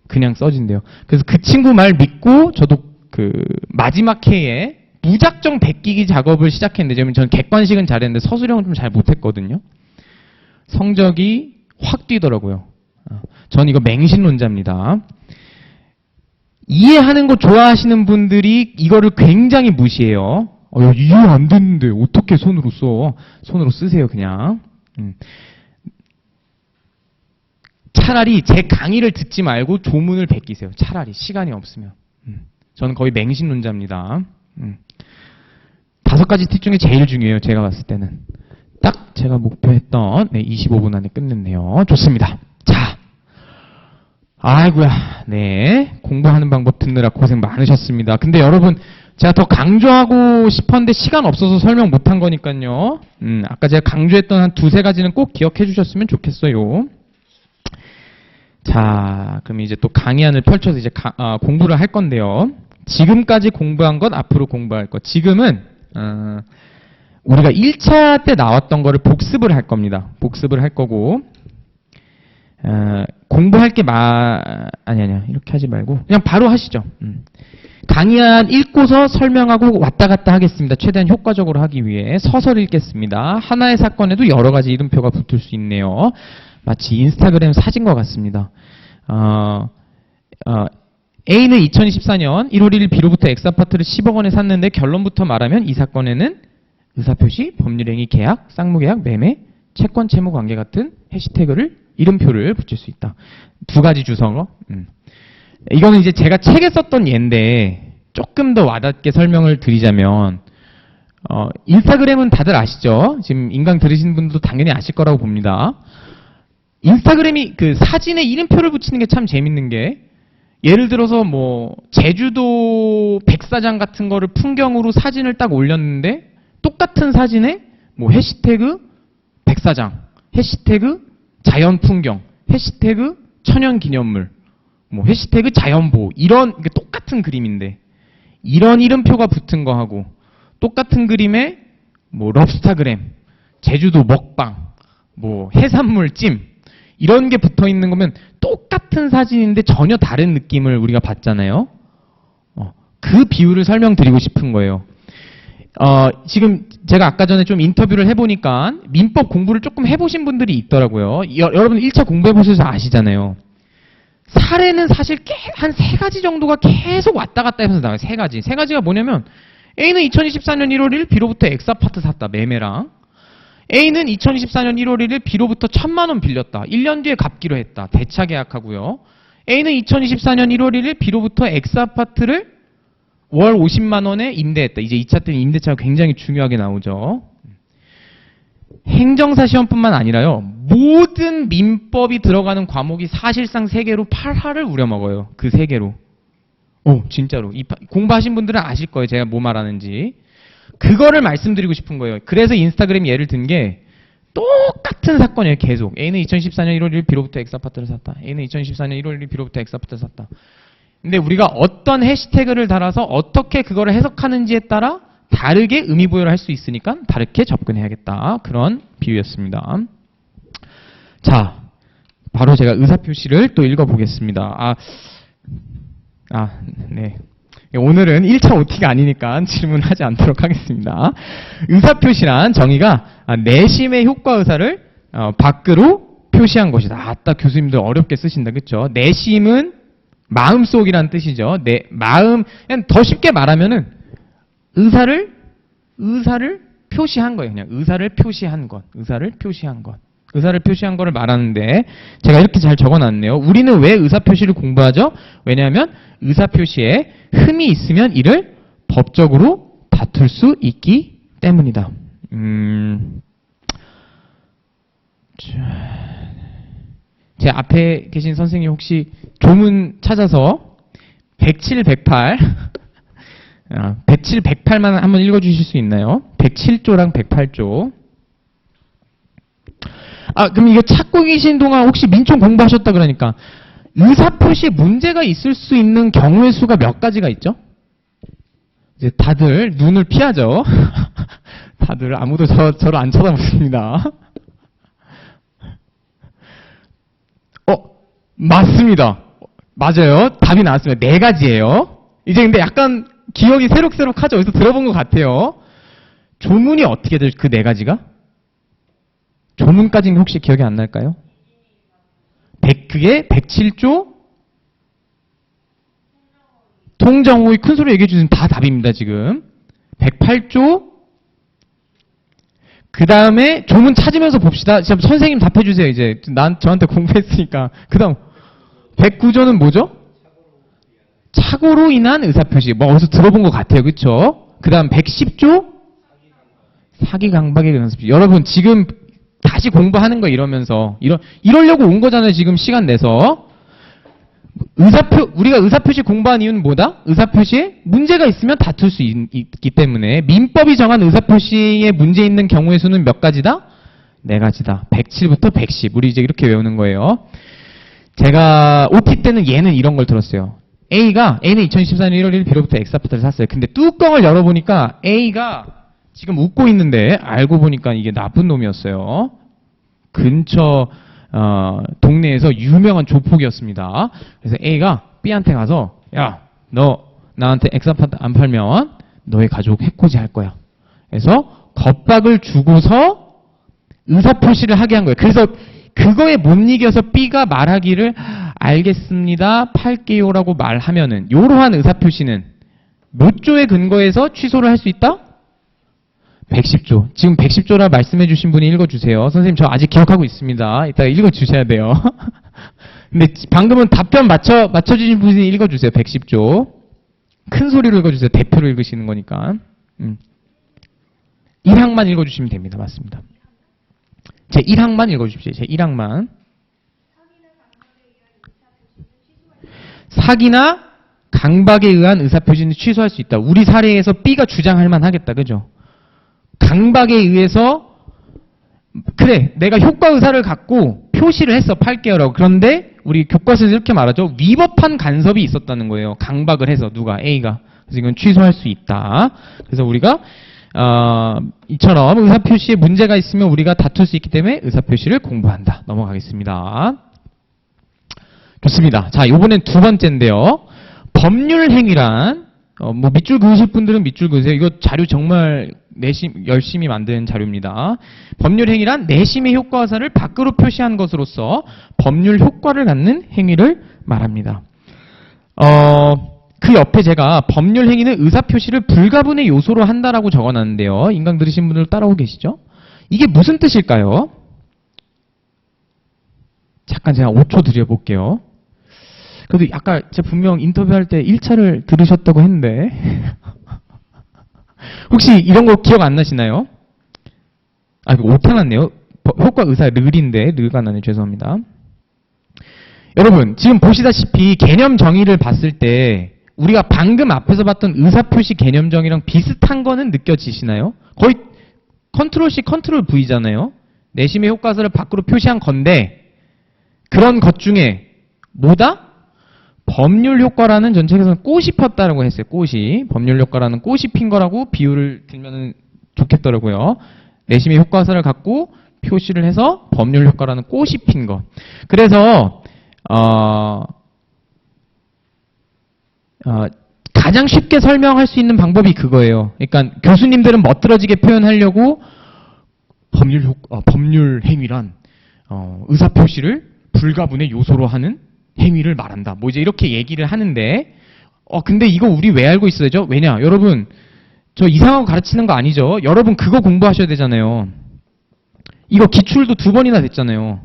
그냥 써진대요. 그래서 그 친구 말 믿고 저도 그 마지막 회에 무작정 베끼기 작업을 시작했는데, 저는 객관식은 잘했는데 서술형은 좀 잘 못했거든요. 성적이 확 뛰더라고요. 전 이거 맹신론자입니다. 이해하는 거 좋아하시는 분들이 이거를 굉장히 무시해요. 야, 이해 안 됐는데 어떻게 손으로 써? 손으로 쓰세요 그냥. 차라리 제 강의를 듣지 말고 조문을 베끼세요. 차라리 시간이 없으면. 저는 거의 맹신론자입니다. 5가지 팁 중에 제일 중요해요. 제가 봤을 때는. 딱 제가 목표했던 25분 안에 끝냈네요. 좋습니다. 자, 아이고야, 네, 공부하는 방법 듣느라 고생 많으셨습니다. 근데 여러분, 제가 더 강조하고 싶었는데 시간 없어서 설명 못한 거니까요. 아까 제가 강조했던 한 2-3가지는 꼭 기억해 주셨으면 좋겠어요. 자, 그럼 이제 또 강의안을 펼쳐서 이제 공부를 할 건데요. 지금까지 공부한 것, 앞으로 공부할 것. 지금은 우리가 1차 때 나왔던 거를 복습을 할 겁니다. 복습을 할 거고, 공부할 게 아니야. 이렇게 하지 말고, 그냥 바로 하시죠. 강의안 읽고서 설명하고 왔다 갔다 하겠습니다. 최대한 효과적으로 하기 위해 서서 읽겠습니다. 하나의 사건에도 여러 가지 이름표가 붙을 수 있네요. 마치 인스타그램 사진과 같습니다. A는 2024년 1월 1일 B로부터 X아파트를 10억 원에 샀는데 결론부터 말하면 이 사건에는 의사표시, 법률행위, 계약, 쌍무계약, 매매, 채권, 채무 관계 같은 해시태그를 이름표를 붙일 수 있다. 2가지 주성어. 이거는 이제 제가 책에 썼던 예인데 조금 더 와닿게 설명을 드리자면 인스타그램은 다들 아시죠? 지금 인강 들으시는 분들도 당연히 아실 거라고 봅니다. 인스타그램이 그 사진에 이름표를 붙이는 게 참 재밌는 게 예를 들어서 뭐 제주도 백사장 같은 거를 풍경으로 사진을 딱 올렸는데 똑같은 사진에 뭐 해시태그 백사장, 해시태그 자연풍경, 해시태그 천연기념물, 뭐 해시태그 자연보호 이런 똑같은 그림인데 이런 이름표가 붙은 거하고 똑같은 그림에 뭐 럽스타그램, 제주도 먹방, 뭐 해산물 찜 이런 게 붙어 있는 거면 똑같은 사진인데 전혀 다른 느낌을 우리가 받잖아요. 그 비율을 설명드리고 싶은 거예요. 지금 제가 아까 전에 좀 인터뷰를 해보니까 민법 공부를 조금 해보신 분들이 있더라고요. 여러분 1차 공부해보셔서 아시잖아요. 사례는 사실 한 3가지 정도가 계속 왔다 갔다 하면서 나와요. 3가지. 3가지가 뭐냐면 A는 2024년 1월 1일 B로부터 X아파트 샀다. 매매랑. A는 2024년 1월 1일 B로부터 1,000만 원 빌렸다. 1년 뒤에 갚기로 했다. 대차 계약하고요. A는 2024년 1월 1일 B로부터 X아파트를 월 50만 원에 임대했다. 이제 2차 때는 임대차가 굉장히 중요하게 나오죠. 행정사 시험뿐만 아니라요. 모든 민법이 들어가는 과목이 사실상 3개로 8화를 우려먹어요. 그 3개로. 진짜로. 공부하신 분들은 아실 거예요. 제가 뭐 말하는지. 그거를 말씀드리고 싶은 거예요. 그래서 인스타그램 예를 든 게 똑같은 사건이에요. 계속. A는 2014년 1월 1일 B로부터 X아파트를 샀다. A는 2014년 1월 1일 B로부터 X아파트를 샀다. 근데 우리가 어떤 해시태그를 달아서 어떻게 그거를 해석하는지에 따라 다르게 의미부여를 할 수 있으니까 다르게 접근해야겠다. 그런 비유였습니다. 자, 바로 제가 의사표시를 또 읽어보겠습니다. 네. 오늘은 1차 OT가 아니니까 질문하지 않도록 하겠습니다. 의사표시란 정의가 내심의 효과 의사를 밖으로 표시한 것이다. 아따, 교수님들 어렵게 쓰신다. 그쵸? 내심은 마음속이란 뜻이죠. 마음, 그냥 더 쉽게 말하면은 의사를 표시한 거예요. 그냥 의사를 표시한 것. 의사를 표시한 것. 의사를 표시한 거를 말하는데 제가 이렇게 잘 적어놨네요. 우리는 왜 의사표시를 공부하죠? 왜냐하면 의사표시에 흠이 있으면 이를 법적으로 다툴 수 있기 때문이다. 제 앞에 계신 선생님 혹시 조문 찾아서 107, 108 107, 108만 한번 읽어주실 수 있나요? 107조랑 108조. 그럼 이거 찾고 계신 동안 혹시 민총 공부하셨다 그러니까 의사표시에 문제가 있을 수 있는 경우의 수가 몇 가지가 있죠? 이제 다들 눈을 피하죠. 다들 아무도 저를 안 쳐다보십니다. 맞습니다. 맞아요. 답이 나왔습니다. 4가지예요. 이제 근데 약간 기억이 새록새록하죠. 어디서 들어본 것 같아요. 조문이 어떻게 될 그 4가지가? 조문까지는 혹시 기억이 안 날까요? 그게 107조 통정호의 큰 소리 얘기해 주시면 다 답입니다, 지금. 108조 그 다음에 조문 찾으면서 봅시다. 지금 선생님 답해 주세요, 이제. 저한테 공부했으니까. 그 다음 109조는 뭐죠? 착오로 인한 의사표시. 뭐 어디서 들어본 것 같아요, 그쵸? 그 다음 110조 사기 강박에 의한 의사표시. 여러분 지금 다시 공부하는 거 이러면서 이러려고 온 거잖아요, 지금 시간 내서. 우리가 의사표시 공부한 이유는 뭐다? 의사표시에 문제가 있으면 다툴 수 있기 때문에. 민법이 정한 의사표시에 문제 있는 경우의 수는 몇 가지다? 4가지다. 107부터 110. 우리 이제 이렇게 외우는 거예요. 제가 OT 때는 얘는 이런 걸 들었어요. A는 2014년 1월 1일 비로부터 엑사프터를 샀어요. 근데 뚜껑을 열어보니까 A가 지금 웃고 있는데 알고 보니까 이게 나쁜 놈이었어요. 근처 동네에서 유명한 조폭이었습니다. 그래서 A가 B한테 가서 야, 너 나한테 엑사파트 안 팔면 너의 가족 해코지 할 거야. 그래서 겁박을 주고서 의사표시를 하게 한 거예요. 그래서 그거에 못 이겨서 B가 말하기를 알겠습니다, 팔게요라고 말하면은 이러한 의사표시는 몇 조에 근거해서 취소를 할 수 있다? 110조. 지금 110조라 말씀해 주신 분이 읽어주세요. 선생님 저 아직 기억하고 있습니다. 이따가 읽어주셔야 돼요. 근데 방금은 답변 맞춰주신 분이 읽어주세요. 110조. 큰 소리로 읽어주세요. 대표로 읽으시는 거니까. 1항만 읽어주시면 됩니다. 맞습니다. 제 1항만 읽어주십시오. 제 1항만. 사기나 강박에 의한 의사표시는 취소할 수 있다. 우리 사례에서 B가 주장할 만하겠다. 그죠? 강박에 의해서 그래 내가 효과 의사를 갖고 표시를 했어, 팔게요라고. 그런데 우리 교과서에서 이렇게 말하죠. 위법한 간섭이 있었다는 거예요. 강박을 해서 누가? A가. 그래서 이건 취소할 수 있다. 그래서 우리가 이처럼 의사표시에 문제가 있으면 우리가 다툴 수 있기 때문에 의사표시를 공부한다. 넘어가겠습니다. 좋습니다. 자, 이번엔 두 번째인데요. 법률 행위란 뭐 밑줄 그으실 분들은 밑줄 그으세요. 이거 자료 정말 열심히 만든 자료입니다. 법률 행위란 내심의 효과 의사를 밖으로 표시한 것으로서 법률 효과를 갖는 행위를 말합니다. 그 옆에 제가 법률 행위는 의사표시를 불가분의 요소로 한다라고 적어놨는데요. 인강 들으신 분들 따라오고 계시죠? 이게 무슨 뜻일까요? 잠깐 제가 5초 드려볼게요. 그래도 아까 제가 분명 인터뷰할 때 1차를 들으셨다고 했는데 혹시 이런 거 기억 안 나시나요? 이거 오타 났네요. 효과 의사 르인데 르가 나네. 죄송합니다. 여러분 지금 보시다시피 개념 정의를 봤을 때 우리가 방금 앞에서 봤던 의사표시 개념 정의랑 비슷한 거는 느껴지시나요? 거의 컨트롤 C 컨트롤 V잖아요. 내심의 효과서를 밖으로 표시한 건데 그런 것 중에 뭐다? 법률 효과라는 전 책에서는 꽃이 폈다라고 했어요. 꽃이. 법률 효과라는 꽃이 핀 거라고 비유를 들면 좋겠더라고요. 내심의 효과서를 갖고 표시를 해서 법률 효과라는 꽃이 핀 거. 그래서 가장 쉽게 설명할 수 있는 방법이 그거예요. 그러니까 교수님들은 멋들어지게 표현하려고 법률 행위란 의사표시를 불가분의 요소로 하는 행위를 말한다. 뭐 이제 이렇게 얘기를 하는데 근데 이거 우리 왜 알고 있어야죠? 왜냐? 여러분 저 이상한 거 가르치는 거 아니죠? 여러분 그거 공부하셔야 되잖아요. 이거 기출도 2번이나 됐잖아요.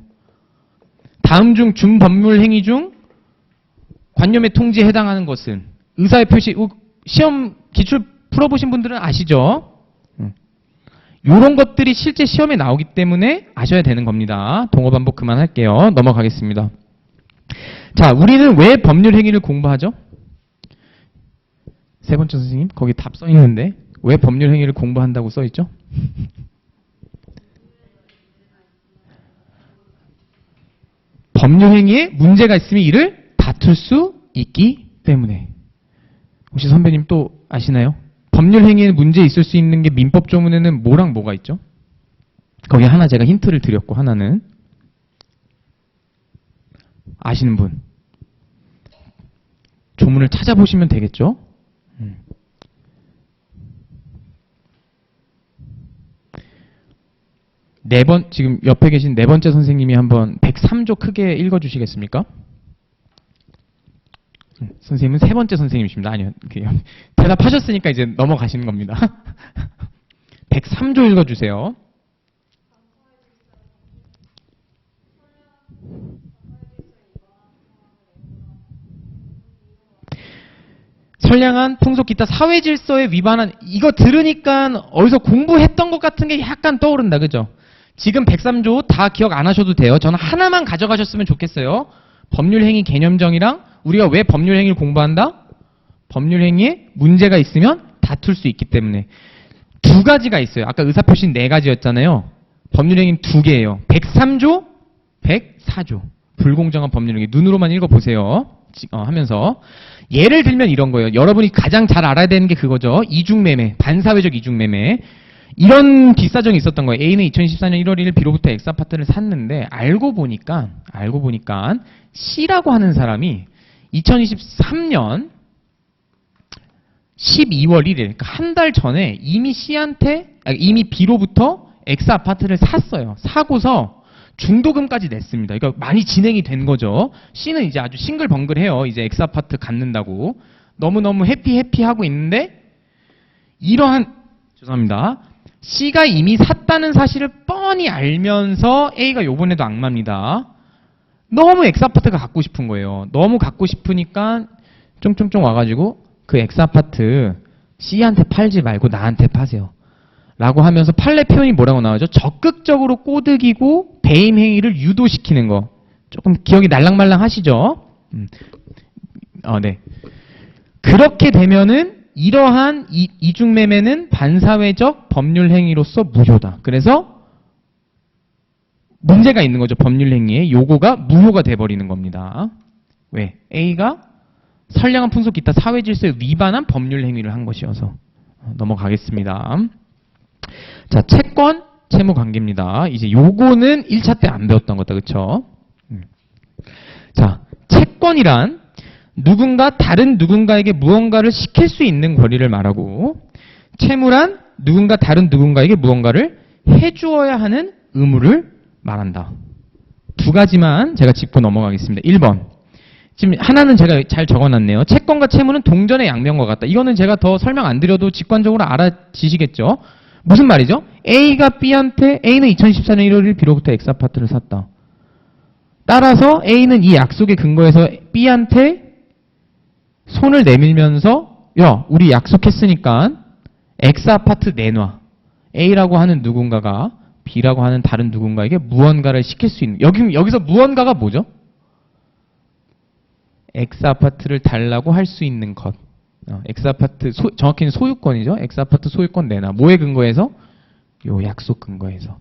다음 중 준법률 행위 중 관념의 통지에 해당하는 것은 의사의 표시. 시험 기출 풀어보신 분들은 아시죠? 이런 것들이 실제 시험에 나오기 때문에 아셔야 되는 겁니다. 동어 반복 그만할게요. 넘어가겠습니다. 자, 우리는 왜 법률 행위를 공부하죠? 세 번째 선생님, 거기 답 써 있는데 왜 법률 행위를 공부한다고 써 있죠? 법률 행위에 문제가 있으면 이를 다툴 수 있기 때문에. 혹시 선배님 또 아시나요? 법률 행위에 문제 있을 수 있는 게 민법 조문에는 뭐랑 뭐가 있죠? 거기 하나 제가 힌트를 드렸고 하나는 아시는 분 조문을 찾아보시면 되겠죠? 지금 옆에 계신 네 번째 선생님이 한번 103조 크게 읽어주시겠습니까? 선생님은 세 번째 선생님이십니다. 아니요. 대답하셨으니까 이제 넘어가시는 겁니다. 103조 읽어주세요. 선량한 풍속 기타 사회 질서에 위반한, 이거 들으니까 어디서 공부했던 것 같은 게 약간 떠오른다. 그죠? 지금 103조 다 기억 안 하셔도 돼요. 저는 하나만 가져가셨으면 좋겠어요. 법률행위 개념정의랑 우리가 왜 법률행위를 공부한다? 법률행위에 문제가 있으면 다툴 수 있기 때문에. 두 가지가 있어요. 아까 의사표시는 네 가지였잖아요. 법률행위는 두 개예요. 103조, 104조. 불공정한 법률행위. 눈으로만 읽어보세요. 하면서. 예를 들면 이런 거예요. 여러분이 가장 잘 알아야 되는 게 그거죠. 이중매매, 반사회적 이중매매. 이런 뒷사정이 있었던 거예요. A는 2014년 1월 1일 B로부터 X아파트를 샀는데 알고 보니까 C라고 하는 사람이 2023년 12월 1일, 그러니까 한 달 전에 이미 B로부터 X아파트를 샀어요. 사고서 중도금까지 냈습니다. 그러니까 많이 진행이 된 거죠. C는 이제 아주 싱글벙글해요. 이제 X아파트 갖는다고. 너무너무 해피하고 있는데 죄송합니다. C가 이미 샀다는 사실을 뻔히 알면서 A가 요번에도 악마입니다. 너무 X아파트가 갖고 싶은 거예요. 너무 갖고 싶으니까 쫑쫑쫑 와가지고 그 X아파트 C한테 팔지 말고 나한테 파세요. 라고 하면서 판례 표현이 뭐라고 나오죠? 적극적으로 꼬드기고 배임 행위를 유도시키는 거. 조금 기억이 날랑말랑 하시죠? 네. 그렇게 되면은 이러한 이중매매는 반사회적 법률 행위로서 무효다. 그래서 문제가 있는 거죠. 법률 행위에. 요거가 무효가 돼버리는 겁니다. 왜? A가 선량한 풍속 기타 사회 질서에 위반한 법률 행위를 한 것이어서. 넘어가겠습니다. 자, 채권, 채무 관계입니다. 이제 요거는 1차 때 안 배웠던 거다. 그쵸? 자, 채권이란 다른 누군가에게 무언가를 시킬 수 있는 권리를 말하고, 채무란 다른 누군가에게 무언가를 해주어야 하는 의무를 말한다. 두 가지만 제가 짚고 넘어가겠습니다. 1번. 지금 하나는 제가 잘 적어놨네요. 채권과 채무는 동전의 양면과 같다. 이거는 제가 더 설명 안 드려도 직관적으로 알아지시겠죠? 무슨 말이죠? A는 2014년 1월 1일 B로부터 X아파트를 샀다. 따라서 A는 이 약속에 근거해서 B한테 손을 내밀면서 야, 우리 약속했으니까 X아파트 내놔. A라고 하는 누군가가 B라고 하는 다른 누군가에게 무언가를 시킬 수 있는, 여기서 무언가가 뭐죠? X아파트를 달라고 할 수 있는 것. X아파트, 정확히는 소유권이죠. X아파트 소유권 내놔. 뭐에 근거해서? 요 약속 근거해서.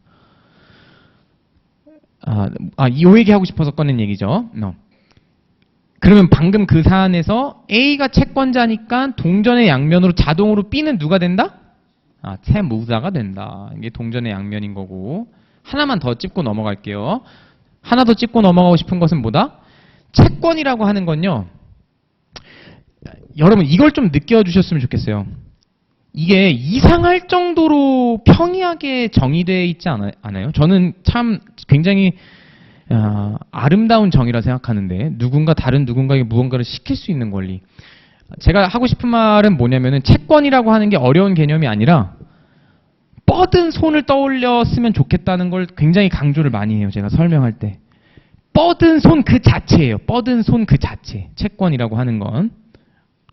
요 얘기하고 싶어서 꺼낸 얘기죠. 그러면 방금 그 사안에서 A가 채권자니까 동전의 양면으로 자동으로 B는 누가 된다? 채무자가 된다. 이게 동전의 양면인 거고. 하나만 더 짚고 넘어갈게요. 하나 더 짚고 넘어가고 싶은 것은 뭐다? 채권이라고 하는 건요. 여러분 이걸 좀 느껴주셨으면 좋겠어요. 이게 이상할 정도로 평이하게 정의되어 있지 않아요? 저는 참 굉장히 아름다운 정의라 생각하는데, 다른 누군가에게 무언가를 시킬 수 있는 권리. 제가 하고 싶은 말은 뭐냐면은 채권이라고 하는 게 어려운 개념이 아니라 뻗은 손을 떠올렸으면 좋겠다는 걸 굉장히 강조를 많이 해요. 제가 설명할 때. 뻗은 손 그 자체예요. 뻗은 손 그 자체. 채권이라고 하는 건.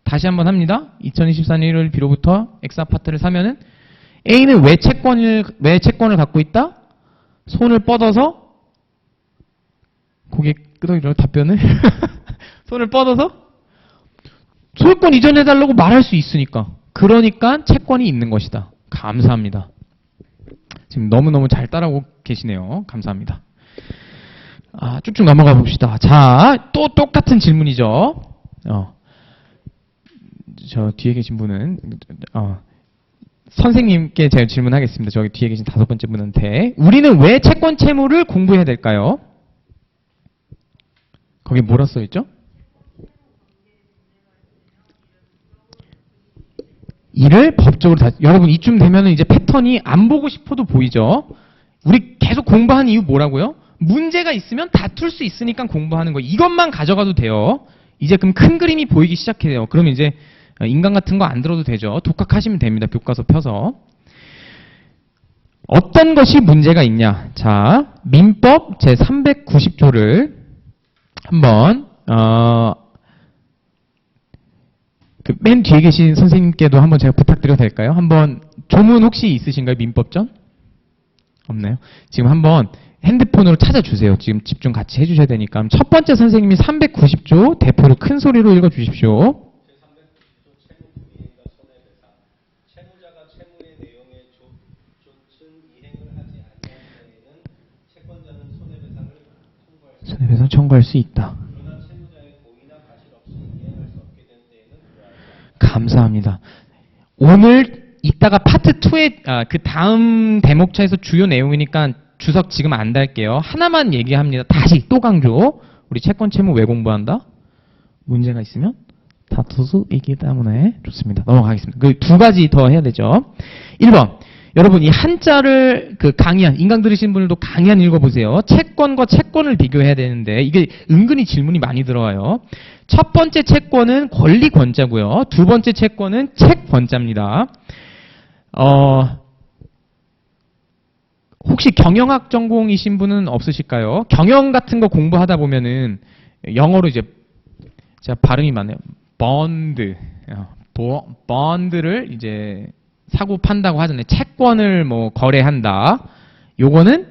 다시 한번 합니다. 2024년 1월 B로부터 X아파트를 사면은 A는 왜 채권을 갖고 있다? 손을 뻗어서 고개 끄덕이려고 답변을 손을 뻗어서 소유권 이전해달라고 말할 수 있으니까. 그러니까 채권이 있는 것이다. 감사합니다. 지금 너무너무 잘 따라오고 계시네요. 감사합니다. 쭉쭉 넘어가 봅시다. 자, 또 똑같은 질문이죠. 저 뒤에 계신 분은 선생님께 제가 질문하겠습니다. 저기 뒤에 계신 5번째 분한테. 우리는 왜 채권 채무를 공부해야 될까요? 거기 뭐라 써있죠? 이를 법적으로 여러분 이쯤 되면은 이제 패턴이 안 보고 싶어도 보이죠? 우리 계속 계속 공부하는 이유 뭐라고요? 문제가 있으면 다툴 수 있으니까 공부하는 거. 이것만 가져가도 돼요. 이제 그럼 큰 그림이 보이기 시작해요. 그럼 이제 인강 같은 거 안 들어도 되죠. 독학하시면 됩니다. 교과서 펴서. 어떤 것이 문제가 있냐? 자, 민법 제390조를 한번 그 맨 뒤에 계신 선생님께도 한번 제가 부탁드려도 될까요? 한번 조문 혹시 있으신가요? 민법전? 없나요? 지금 한번 핸드폰으로 찾아주세요. 지금 집중 같이 해주셔야 되니까. 첫 번째 선생님이 390조 대표로 큰 소리로 읽어주십시오. 채무자가 채무의 내용에 좇은 이행을 하지 아니한 경우에는 채권자는 손해배상 청구할 수 있다. 그러나 채무자의 고의나 과실 없이 이행할 수 없게 된 때에는 감사합니다. 오늘 이따가 파트 2의 그 다음 대목차에서 주요 내용이니까 주석 지금 안 달게요. 하나만 얘기합니다. 다시 또 강조. 우리 채권 채무 왜 공부한다? 문제가 있으면 다툴 수 있기 때문에. 좋습니다. 넘어가겠습니다. 그 두 가지 더 해야 되죠. 1번. 여러분 이 한자를 그 강의한 인강 들으신 분들도 강의한 읽어보세요. 채권과 채권을 비교해야 되는데 이게 은근히 질문이 많이 들어와요. 첫 번째 채권은 권리권자고요. 두 번째 채권은 채권자입니다. 혹시 경영학 전공이신 분은 없으실까요? 경영 같은 거 공부하다 보면은 영어로 이제 제가 발음이 많네요. bon드를 이제 사고 판다고 하잖아요. 채권을 뭐 거래한다. 요거는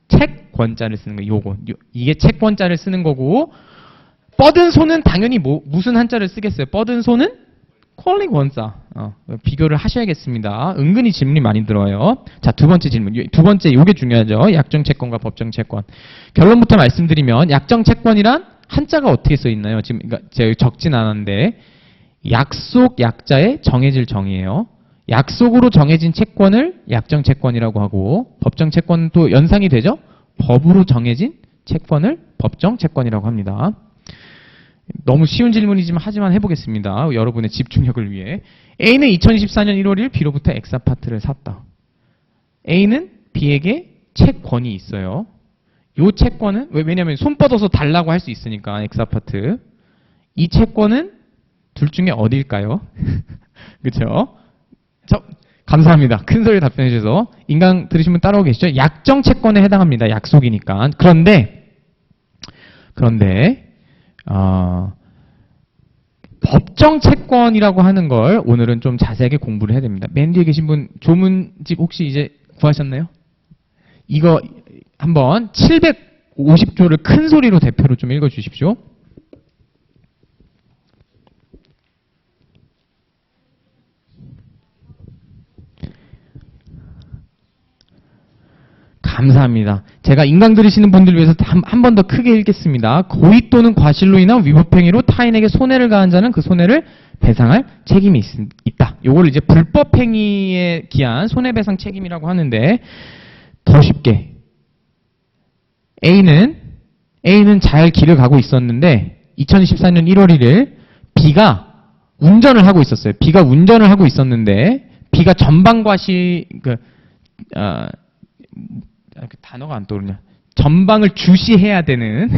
채권자를 쓰는 거예요. 이게 채권자를 쓰는 거고, 뻗은 손은 당연히 무슨 한자를 쓰겠어요? 뻗은 손은 권리권자. 비교를 하셔야겠습니다. 은근히 질문이 많이 들어와요. 자, 두 번째 질문. 두 번째, 요게 중요하죠. 약정채권과 법정채권. 결론부터 말씀드리면, 약정채권이란 한자가 어떻게 써 있나요? 지금, 그러니까 제가 적진 않았는데, 약속, 약자의 정해질 정의예요. 약속으로 정해진 채권을 약정채권이라고 하고, 법정채권은 또 연상이 되죠? 법으로 정해진 채권을 법정채권이라고 합니다. 너무 쉬운 질문이지만 하지만 해보겠습니다. 여러분의 집중력을 위해. A는 2024년 1월 1일 B로부터 X아파트를 샀다. A는 B에게 채권이 있어요. 이 채권은 왜냐하면 손 뻗어서 달라고 할 수 있으니까 X아파트. 이 채권은 둘 중에 어딜까요? 그렇죠? 감사합니다. 큰 소리 답변해 주셔서. 인강 들으신 분 따라오고 계시죠? 약정채권에 해당합니다. 약속이니까. 그런데 법정채권이라고 하는 걸 오늘은 좀 자세하게 공부를 해야 됩니다. 맨 뒤에 계신 분 조문집 혹시 이제 구하셨나요? 이거 한번 750조를 큰 소리로 대표로 좀 읽어주십시오. 감사합니다. 제가 인강 들으시는 분들 위해서 한 번 더 크게 읽겠습니다. 고의 또는 과실로 인한 위법행위로 타인에게 손해를 가한 자는 그 손해를 배상할 책임이 있다. 요걸 이제 불법행위에 기한 손해배상 책임이라고 하는데, 더 쉽게 A는 잘 길을 가고 있었는데 2024년 1월 1일 B가 운전을 하고 있었어요. B가 운전을 하고 있었는데 B가 전방과실 단어가 안 떠오르냐. 전방을 주시해야 되는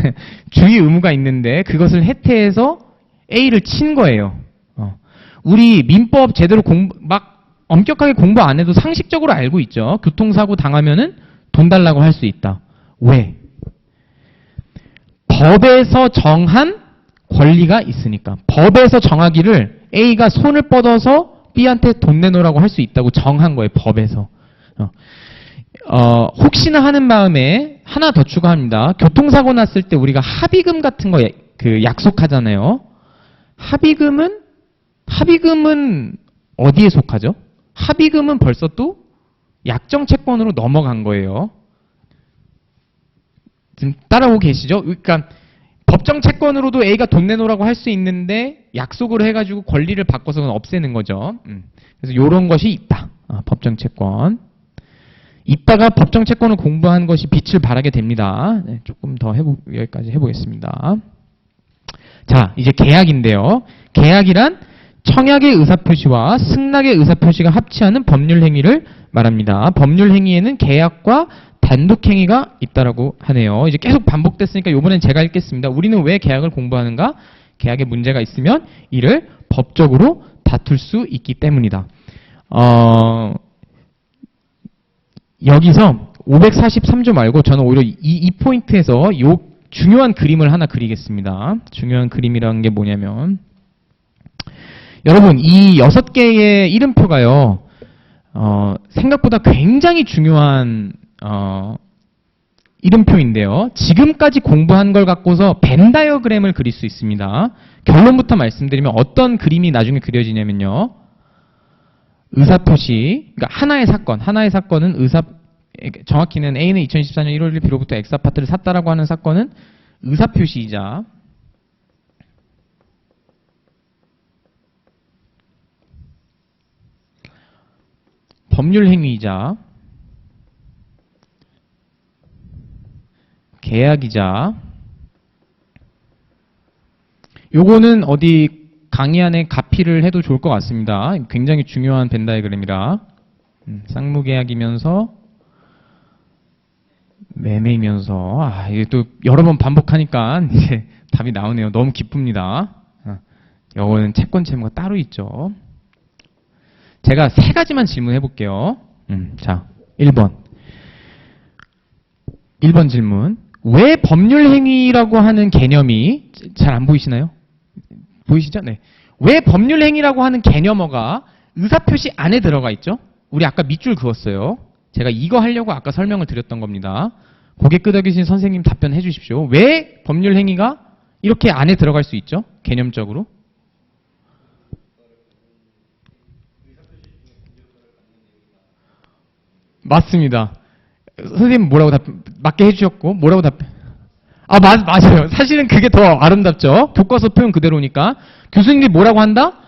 주의 의무가 있는데 그것을 해태해서 A를 친 거예요. 우리 민법 제대로 막 엄격하게 공부 안 해도 상식적으로 알고 있죠. 교통사고 당하면은 돈 달라고 할 수 있다. 왜? 법에서 정한 권리가 있으니까. 법에서 정하기를 A가 손을 뻗어서 B한테 돈 내놓으라고 할 수 있다고 정한 거예요. 법에서. 혹시나 하는 마음에 하나 더 추가합니다. 교통사고 났을 때 우리가 합의금 같은 거 그 약속하잖아요. 합의금은 어디에 속하죠? 합의금은 벌써 또 약정채권으로 넘어간 거예요. 지금 따라오고 계시죠? 그러니까 법정채권으로도 A가 돈 내놓으라고 할 수 있는데 약속으로 해가지고 권리를 바꿔서 없애는 거죠. 그래서 이런 것이 있다. 법정채권. 이따가 법정채권을 공부한 것이 빛을 발하게 됩니다. 네, 조금 더 여기까지 해보겠습니다. 자, 이제 계약인데요. 계약이란 청약의 의사표시와 승낙의 의사표시가 합치하는 법률행위를 말합니다. 법률행위에는 계약과 단독행위가 있다라고 하네요. 이제 계속 반복됐으니까 이번엔 제가 읽겠습니다. 우리는 왜 계약을 공부하는가? 계약에 문제가 있으면 이를 법적으로 다툴 수 있기 때문이다. 여기서 543조 말고 저는 오히려 이 포인트에서 요 중요한 그림을 하나 그리겠습니다. 중요한 그림이라는 게 뭐냐면 여러분 이 6개의 이름표가요. 생각보다 굉장히 중요한 이름표인데요. 지금까지 공부한 걸 갖고서 벤 다이어그램을 그릴 수 있습니다. 결론부터 말씀드리면 어떤 그림이 나중에 그려지냐면요. 의사표시, 그러니까 하나의 사건은 정확히는 A는 2014년 1월 1일 비로부터 X 아파트를 샀다라고 하는 사건은 의사표시이자 법률 행위이자 계약이자 요거는 어디 강의 안에 가피를 해도 좋을 것 같습니다. 굉장히 중요한 벤 다이어그램이라 쌍무계약이면서 매매이면서 이게 또 여러 번 반복하니까 이제 답이 나오네요. 너무 기쁩니다. 요거는 채권 채무가 따로 있죠. 제가 3가지만 질문해 볼게요. 자, 1번 질문. 왜 법률 행위라고 하는 개념이 잘 안 보이시나요? 보이시죠? 네. 왜 법률 행위라고 하는 개념어가 의사표시 안에 들어가 있죠? 우리 아까 밑줄 그었어요. 제가 이거 하려고 아까 설명을 드렸던 겁니다. 고개 끄덕이신 선생님 답변해 주십시오. 왜 법률 행위가 이렇게 안에 들어갈 수 있죠? 개념적으로. 맞습니다. 선생님 뭐라고 맞게 해주셨고 뭐라고 맞아요. 사실은 그게 더 아름답죠. 교과서 표현 그대로니까. 교수님들이 뭐라고 한다?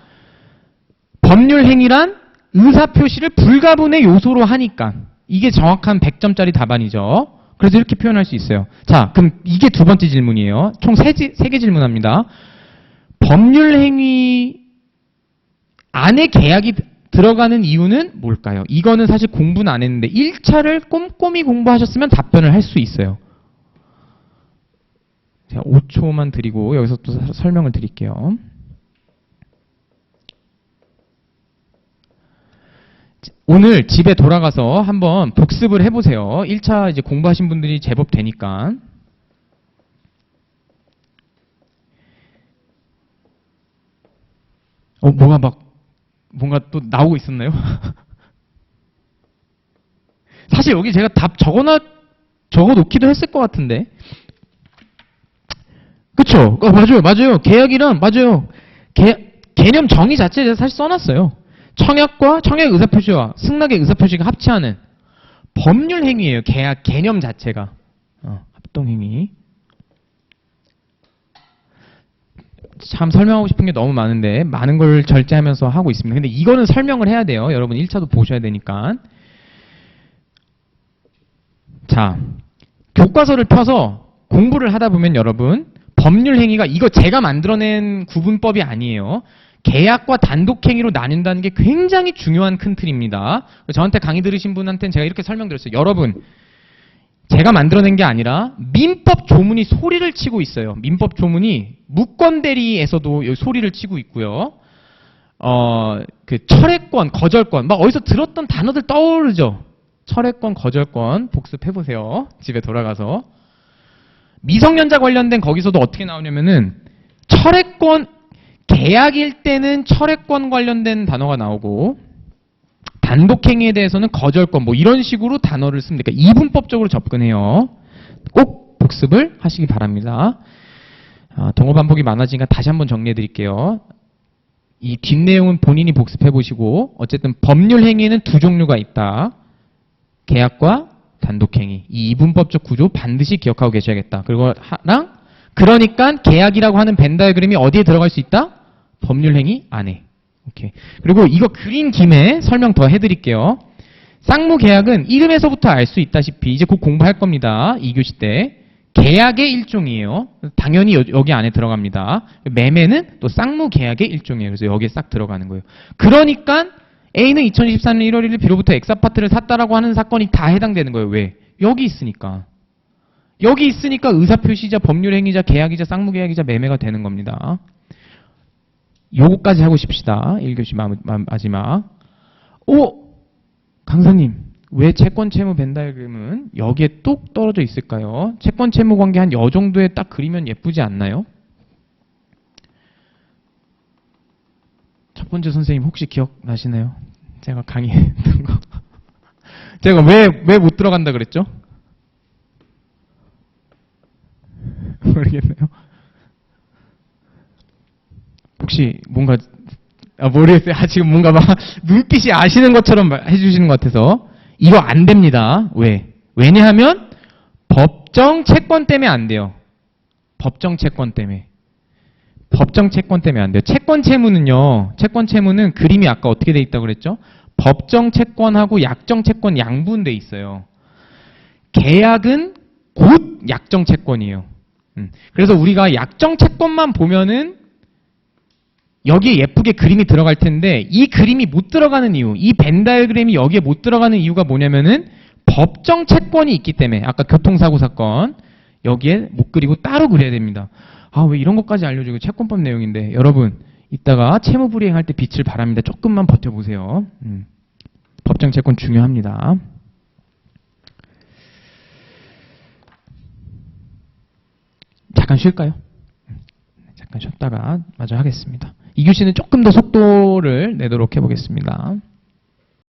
법률 행위란 의사표시를 불가분의 요소로 하니까. 이게 정확한 100점짜리 답안이죠. 그래서 이렇게 표현할 수 있어요. 자, 그럼 이게 2번째 질문이에요. 총 3개 질문합니다. 법률 행위 안에 계약이 들어가는 이유는 뭘까요? 이거는 사실 공부는 안 했는데 1차를 꼼꼼히 공부하셨으면 답변을 할 수 있어요. 제가 5초만 드리고 여기서 또 설명을 드릴게요. 오늘 집에 돌아가서 한번 복습을 해보세요. 1차 이제 공부하신 분들이 제법 되니까. 뭔가 또 나오고 있었나요? 사실 여기 제가 답 적어 놓기도 했을 것 같은데. 그쵸? 맞아요. 계약이란, 맞아요. 개념 정의 자체에 사실 써놨어요. 청약 의사표시와 승낙의 의사표시가 합치하는 법률 행위예요. 계약 개념 자체가. 합동행위. 참 설명하고 싶은 게 너무 많은데 많은 걸 절제하면서 하고 있습니다. 근데 이거는 설명을 해야 돼요. 여러분 1차도 보셔야 되니까. 자, 교과서를 펴서 공부를 하다 보면 여러분 법률 행위가 이거 제가 만들어낸 구분법이 아니에요. 계약과 단독행위로 나뉜다는 게 굉장히 중요한 큰 틀입니다. 저한테 강의 들으신 분한테는 제가 이렇게 설명드렸어요. 여러분, 제가 만들어낸 게 아니라 민법 조문이 소리를 치고 있어요. 민법 조문이 무권대리에서도 소리를 치고 있고요. 그 철회권, 거절권, 막 어디서 들었던 단어들 떠오르죠. 철회권, 거절권 복습해보세요. 집에 돌아가서. 미성년자 관련된 거기서도 어떻게 나오냐면은 철회권, 계약일 때는 철회권 관련된 단어가 나오고 단독행위에 대해서는 거절권 뭐 이런 식으로 단어를 씁니다. 그러니까 이분법적으로 접근해요. 꼭 복습을 하시기 바랍니다. 동어 반복이 많아지니까 다시 한번 정리해 드릴게요. 이 뒷내용은 본인이 복습해 보시고 어쨌든 법률 행위에는 2종류가 있다. 계약과 단독행위. 이 이분법적 구조 반드시 기억하고 계셔야겠다. 그리고 하나 그러니까 계약이라고 하는 벤 다이어그램이 어디에 들어갈 수 있다? 법률 행위 안에. 오케이. 그리고 이거 그린 김에 설명 더 해드릴게요. 쌍무 계약은 이름에서부터 알 수 있다시피 이제 곧 공부할 겁니다. 2교시 때. 계약의 일종이에요. 당연히 여기 안에 들어갑니다. 매매는 또 쌍무 계약의 일종이에요. 그래서 여기에 싹 들어가는 거예요. 그러니까 A는 2024년 1월 1일 비로부터 X아파트를 샀다라고 하는 사건이 다 해당되는 거예요. 왜? 여기 있으니까. 여기 있으니까 의사표시자, 법률행위자, 계약이자, 쌍무계약이자, 매매가 되는 겁니다. 요거까지 하고 싶시다. 1교시 마지막. 오! 강사님, 왜 채권 채무 벤 다이어그램은 여기에 뚝 떨어져 있을까요? 채권 채무 관계 한 요 정도에 딱 그리면 예쁘지 않나요? 첫 번째 선생님 혹시 기억나시나요? 제가 강의했던 거. 제가 왜 못 들어간다 그랬죠? 모르겠네요. 혹시 뭔가 모르겠어요. 지금 뭔가 막 눈빛이 아시는 것처럼 해주시는 것 같아서 이거 안 됩니다. 왜? 왜냐하면 법정 채권 때문에 안 돼요. 법정 채권 때문에. 법정 채권 때문에 안 돼요. 채권 채무는요. 채권 채무는 그림이 아까 어떻게 돼 있다고 그랬죠? 법정 채권하고 약정 채권 양분돼 있어요. 계약은 곧 약정 채권이에요. 그래서 우리가 약정 채권만 보면은 여기에 예쁘게 그림이 들어갈 텐데 이 그림이 못 들어가는 이유, 이 벤 다이어그램이 여기에 못 들어가는 이유가 뭐냐면은 법정 채권이 있기 때문에 아까 교통사고 사건 여기에 못 그리고 따로 그려야 됩니다. 아, 왜 이런 것까지 알려주고 채권법 내용인데 여러분 이따가 채무 불이행할 때 빛을 발합니다. 조금만 버텨보세요. 법정 채권 중요합니다. 잠깐 쉴까요? 잠깐 쉬었다가 마저 하겠습니다. 2교시는 조금 더 속도를 내도록 해보겠습니다.